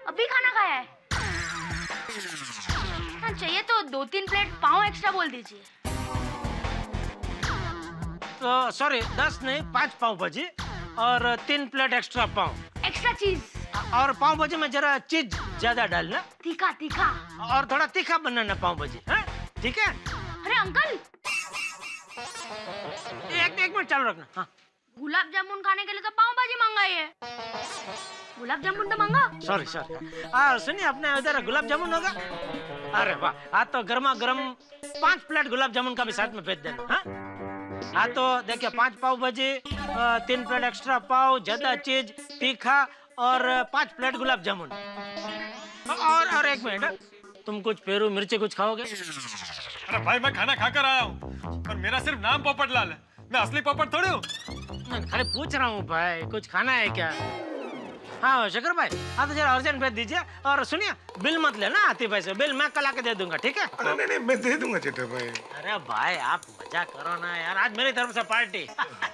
अभी खाना खाया है। हाँ, चाहिए तो 2-3 प्लेट पाव एक्स्ट्रा बोल दीजिए। तो सॉरी 10 नहीं 5 पाव भाजी और 3 प्लेट एक्स्ट्रा पाव। एक्स्ट्रा चीज। और पाव भाजी में जरा चीज ज्यादा डालना। तीखा तीखा। और थोड़ा तीखा बनाना पाव भाजी, ठीक है? अरे अंकल एक मिनट चालू रखना। हाँ गुलाब जामुन खाने के लिए तो पाव भाजी मंगाई है, गुलाब जामुन तो मंगा। सॉरी सुनिए अपने उधर गुलाब जामुन होगा? अरे वाह, आज तो गर्मा गर्म 5 प्लेट गुलाब जामुन का भी साथ में भेज देना। हाँ तो देखिए 5 पाव भाजी, 3 प्लेट एक्स्ट्रा पाव, ज्यादा चीज, तीखा और 5 प्लेट गुलाब जामुन। और एक मिनट, तुम कुछ पेरू मिर्ची कुछ खाओगे? अरे भाई मैं खाना खाकर आया हूँ और मेरा सिर्फ नाम पोपटलाल है, मैं असली पोपट थोड़ी हूँ। मैं खाली पूछ रहा हूँ भाई, कुछ खाना है क्या? हाँ शकर भाई, हाँ तो जरा अर्जेंट भेज दीजिए। और सुनिए, बिल मत लेना आती पैसे, बिल मैं कल आके दे दूंगा, ठीक है? अरे नहीं मैं दे दूंगा जेठा भाई। अरे भाई आप मजा करो ना यार, आज मेरी तरफ से पार्टी।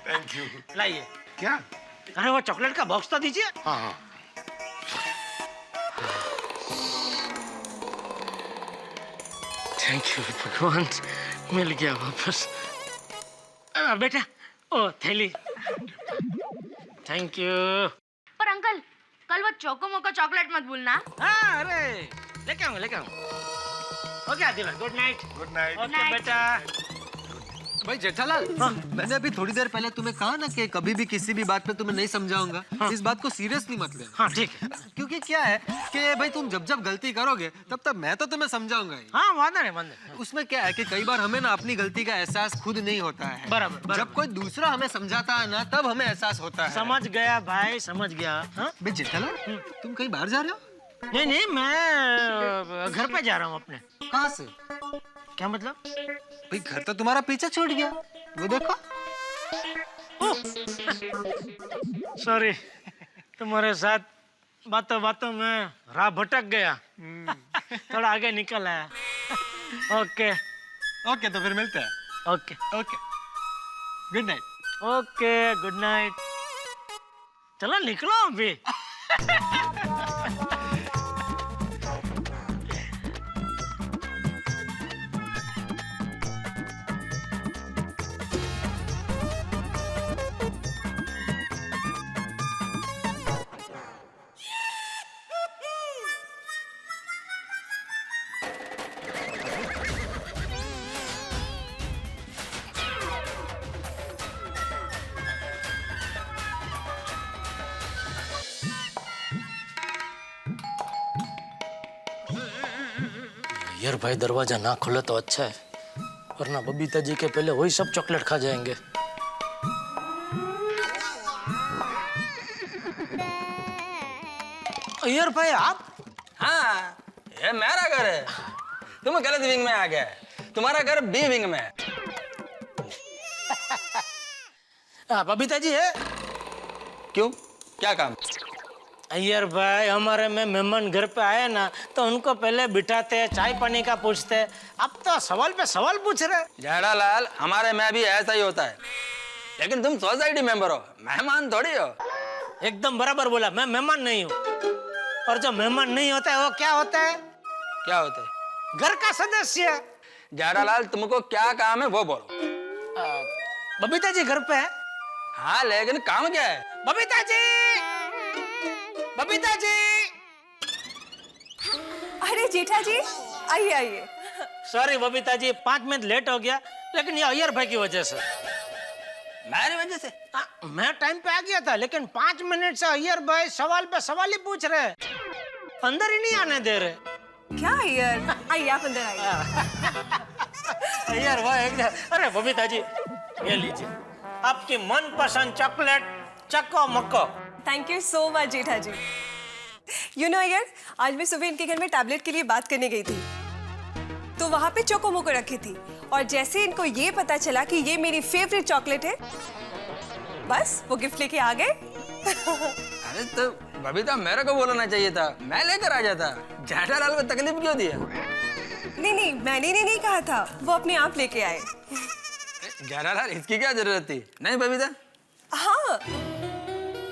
Thank you. लाइए। क्या? अरे वो चॉकलेट का बॉक्स तो दीजिए। हाँ हाँ। थैंक यू भगवान, मिल गया वापस। बेटा, ओ थैली। Thank you. पर अंकल, कल वो चोको मोको चॉकलेट मत भूलना। हाँ अरे लेके आऊंगा, लेके आऊंगा। Okay Adil, good night. Good night. Okay बेटा। भाई जेठालाल, मैंने अभी थोड़ी देर पहले तुम्हें कहा ना कि कभी भी किसी भी बात पे तुम्हें नहीं समझाऊंगा। इस बात को सीरियसली मत लेना। हाँ ठीक है। क्योंकि क्या है कि भाई तुम जब जब गलती करोगे तब तब मैं तो तुम्हें समझाऊंगा ही। हाँ वादा नहीं, वादा। उसमें क्या है कि कई बार हमें ना अपनी गलती का एहसास खुद नहीं होता है। बराबर। जब कोई दूसरा हमें समझाता है ना तब हमें एहसास होता है। समझ गया भाई, समझ गया। हाँ भाई जेठालाल, तुम कहीं बाहर जा रहे हो? नहीं नहीं, मैं घर पे जा रहा हूँ अपने। कहाँ से? क्या मतलब? भाई घर तो तुम्हारा पीछे छूट गया, वो देखो। सॉरी, तुम्हारे साथ बातों बातों में राह भटक गया। थोड़ा आगे निकल आया। ओके ओके तो फिर मिलते हैं। Okay okay, good night. Okay good night. चलो निकलो अभी। यार भाई दरवाजा ना खुले तो अच्छा है, वरना बबीता जी के पहले वही सब चॉकलेट खा जाएंगे। यार भाई आप? हाँ, ये मेरा घर है। तुम गलत विंग में आ गए, तुम्हारा घर बी विंग में है। बबीता जी है? क्यों, क्या काम? अय्यर भाई, हमारे में मेहमान घर पे आए ना तो उनको पहले बिठाते, चाय पानी का पूछते। अब तो सवाल पे सवाल पूछ रहे। जेठालाल, हमारे में भी ऐसा ही होता है, लेकिन तुम सोसाइटी मेंबर हो, मेहमान थोड़ी हो। एकदम बराबर बोला, मैं मेहमान नहीं हूँ। और जो मेहमान नहीं होता है वो क्या होता है? क्या होता है? घर का सदस्य। जेठालाल, तुमको क्या काम है वो बोलो। बबीता जी घर पे है? हाँ, लेकिन काम क्या है? बबीता जी, बबीता जी। अरे जेठा जी, आइए आइए। Sorry Babita ji, 5 minute late हो गया, लेकिन ये अय्यर भाई की वजह से। मेरी वजह से? मैं टाइम पे आ गया था, लेकिन 5 मिनट से अय्यर भाई सवाल पे सवाल ही पूछ रहे, अंदर ही नहीं आने दे रहे। क्या यार, आइए आप अंदर आइए। अय्यर भाई अरे बबीता जी, ये लीजिए आपकी मनपसंद चॉकलेट चको मको। Thank you so much Jetha ji. You know यार, आज मैं सुबह इनके घर में टैबलेट के लिए बात करने गई थी, तो वहां पे चोको मोको रखी थी, और जैसे इनको ये पता चला कि ये मेरी फेवरेट चॉकलेट है, बस वो गिफ्ट लेके आ गए। अरे तो बबीता, मेरे को बोलना चाहिए था, मैं लेकर आ जाता। जेठालाल को तकलीफ क्यों दिया? नहीं, मैंने नहीं कहा था, वो अपने आप लेके आए। जेठालाल, इसकी क्या जरूरत थी? नहीं बबीता? हाँ,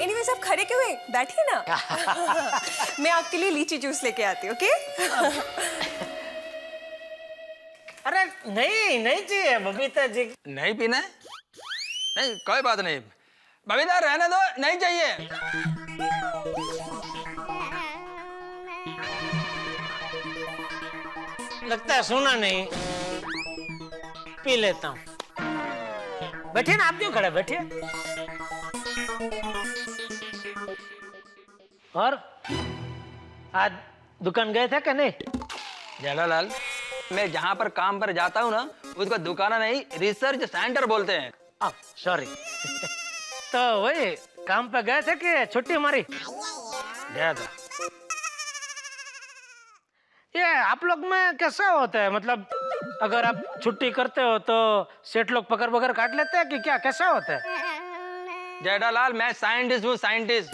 एनीवेज आप खड़े क्यों हैं? बैठिए ना। मैं आपके लिए लीची जूस लेके आती हूँ, ओके? अरे नहीं चाहिए बबीता जी। नहीं पीना है? नहीं, कोई बात नहीं। बबीता रहने दो, नहीं चाहिए। लगता है सुना नहीं, पी लेता हूँ। बैठिए ना, आप क्यों खड़े? बैठिए। और आज दुकान गए थे कि नहीं? जेठालाल, मैं जहाँ पर काम पर जाता हूँ ना, उसको दुकान नहीं, रिसर्च सेंटर बोलते हैं। सॉरी। तो वही काम पे गए थे कि छुट्टी हमारी? गया था। ये आप लोग में कैसा होता है, मतलब अगर आप छुट्टी करते हो तो सेठ लोग पकड़ पकड़ काट लेते हैं कि क्या, कैसा होता है? जेठालाल, मैं साइंटिस्ट हूँ, साइंटिस्ट।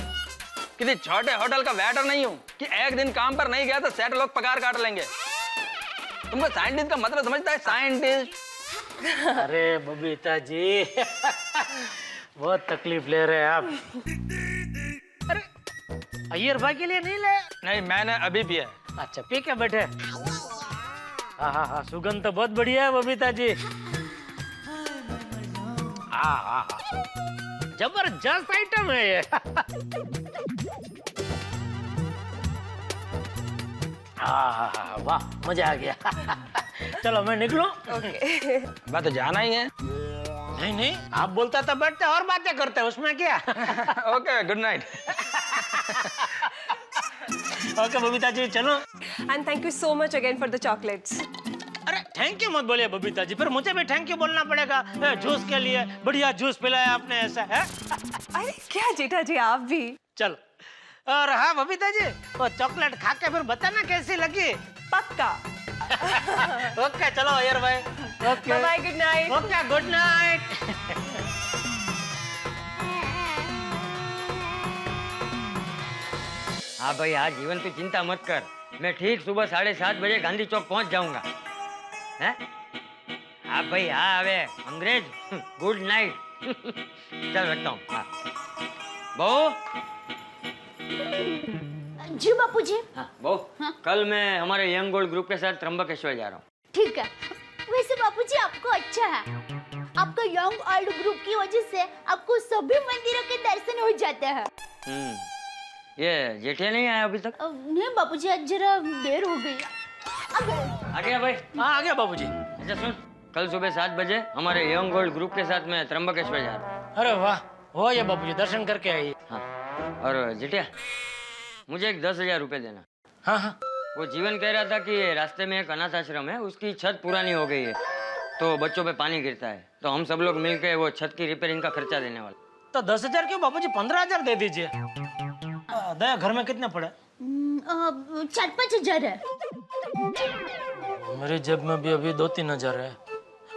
किसी छोटे होटल का वेटर नहीं हूँ कि एक दिन काम पर नहीं गया तो सेठ लोग पगार काट लेंगे। तुमको साइंटिस्ट का मतलब समझता है? साइंटिस्ट। अरे बबीता जी बहुत तकलीफ ले रहे हैं आप। अरे अय्यर भाई के लिए नहीं ले? नहीं, मैंने अभी पिया। अच्छा, पी के बैठे। हाँ हाँ हाँ, सुगंध तो बहुत बढ़िया है बबीता जी। हाँ हाँ हाँ, जबरदस्त आइटम है ये। हाँ हाँ हाँ, वाह मजा आ गया। चलो मैं निकलूं? ओके। बात जाना ही है। नहीं नहीं, आप बोलता तो बैठते और बातें करते, उसमें क्या। Okay, good night. Okay Babita ji, चलो। And thank you so much again for the chocolates. अरे थैंक यू मत बोलिए बबीता जी, फिर मुझे भी थैंक यू बोलना पड़ेगा जूस के लिए। बढ़िया जूस पिलाया आपने, ऐसा है? अरे क्या जेठा जी, आप भी। चलो। और हाँ बबीता जी, वो चॉकलेट खा के फिर बताना कैसी लगी। पक्का। ओके चलो अय्यर भाई। Okay bye, good night. Okay good night. हाँ भाई, हाँ जीवन तू चिंता मत कर, मैं ठीक सुबह 7:30 बजे गांधी चौक पहुंच जाऊंगा। हैं? हाँ भाई, हाँ अबे अंग्रेज, गुड नाइट। चल रखता हूँ। हाँ बहू। जी बापूजी। हाँ बहू, कल मैं हमारे यंग गोल्ड ग्रुप के साथ त्र्यंबकेश्वर जा रहा हूँ। ठीक है। वैसे बापूजी आपको अच्छा है, आपका यंग ओल्ड ग्रुप की वजह से आपको सभी मंदिरों के दर्शन हो जाते हैं। ये जेठिया नहीं आया अभी तक? नहीं बापूजी, आज जरा देर हो गई। आ गया भाई? हाँ आ गया बाबूजी। अच्छा सुन, कल सुबह 7 बजे हमारे यंग गोल्ड ग्रुप के साथ मैं त्र्यंबकेश्वर जा रहा हूँ। अरे वाह, हो ये बाबूजी, दर्शन करके आइए। हाँ, और जेठिया मुझे एक 10,000 रुपए देना। हाँ हाँ। वो जीवन कह रहा था कि रास्ते में एक अनाथ आश्रम है, उसकी छत पुरानी हो गई है तो बच्चों पे पानी गिरता है, तो हम सब लोग मिलकर वो छत की रिपेयरिंग का खर्चा देने वाले। तो 10,000 क्यों बाबूजी, 15,000 दे दीजिए। दया घर में कितने पड़े? 4-5 हजार है। मेरी जेब में भी अभी 2-3 हजार है।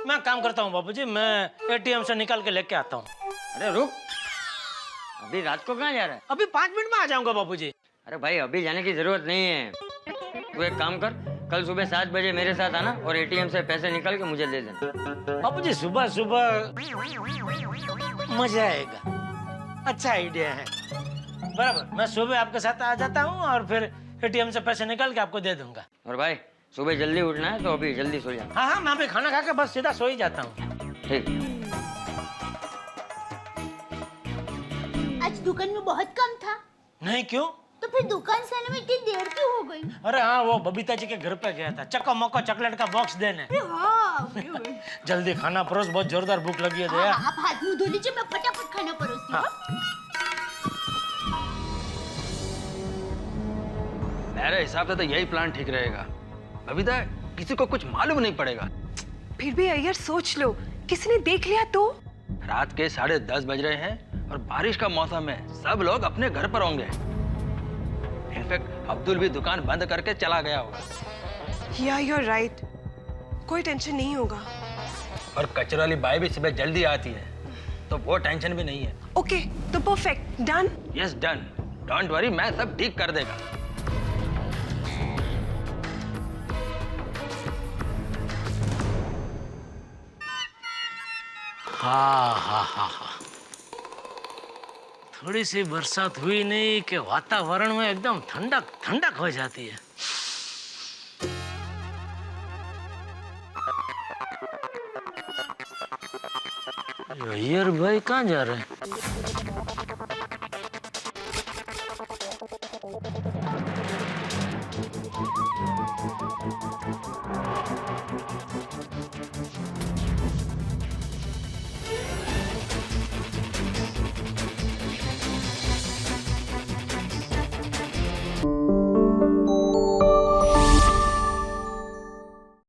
मैं काम करता हूँ बाबूजी, मैं एटीएम से निकाल के लेके आता हूँ। अरे रुक, अभी रात को कहाँ जा रहा है? अभी 5 मिनट में आ जाऊंगा बाबूजी। अरे भाई अभी जाने की जरूरत नहीं है, तू एक काम कर, कल सुबह 7 बजे मेरे साथ आना और एटीएम से पैसे निकाल के मुझे दे देना। बाबूजी सुबह सुबह मजा आएगा, अच्छा आइडिया है। बराबर, मैं सुबह आपके साथ आ जाता हूँ और फिर एटीएम से पैसे निकाल के आपको दे दूंगा। और भाई सुबह जल्दी उठना है तो अभी जल्दी सो जा। हाँ हाँ, मैं अभी खाना खा के बस सीधा सो ही जाता हूँ। ठीक। आज दुकान में बहुत काम था। नहीं क्यों? तो फिर दुकान से आने में इतनी देर क्यों हो गई? अरे हाँ, वो बबीता जी के घर पे गया था चक्का मक्का चॉकलेट का बॉक्स देने। हाँ। जल्दी खाना परोस, बहुत जोरदार भूख लगी है दया। आप हाथ मुंह धो लीजिए, मैं फटाफट खाना परोसती हूँ। मेरे हिसाब से तो यही प्लान ठीक रहेगा। अभी तक किसी को कुछ मालूम नहीं पड़ेगा। फिर भी अय्यर सोच लो, किसी ने देख लिया तो? रात के 10:30 बज रहे हैं और बारिश का मौसम है, सब लोग अपने घर पर होंगे। इनफैक्ट अब्दुल भी दुकान बंद करके चला गया होगा। या यू आर राइट, कोई टेंशन नहीं होगा। और कचरा वाली बाई भी सुबह जल्दी आती है तो वो टेंशन भी नहीं है। ओके, तो perfect, done. Yes done, don't worry, मैं सब ठीक कर देगा। हाँ हाँ हाँ हाँ, थोड़ी सी बरसात हुई नहीं कि वातावरण में एकदम ठंडक ठंडक हो जाती है। अय्यर भाई कहाँ जा रहे हैं?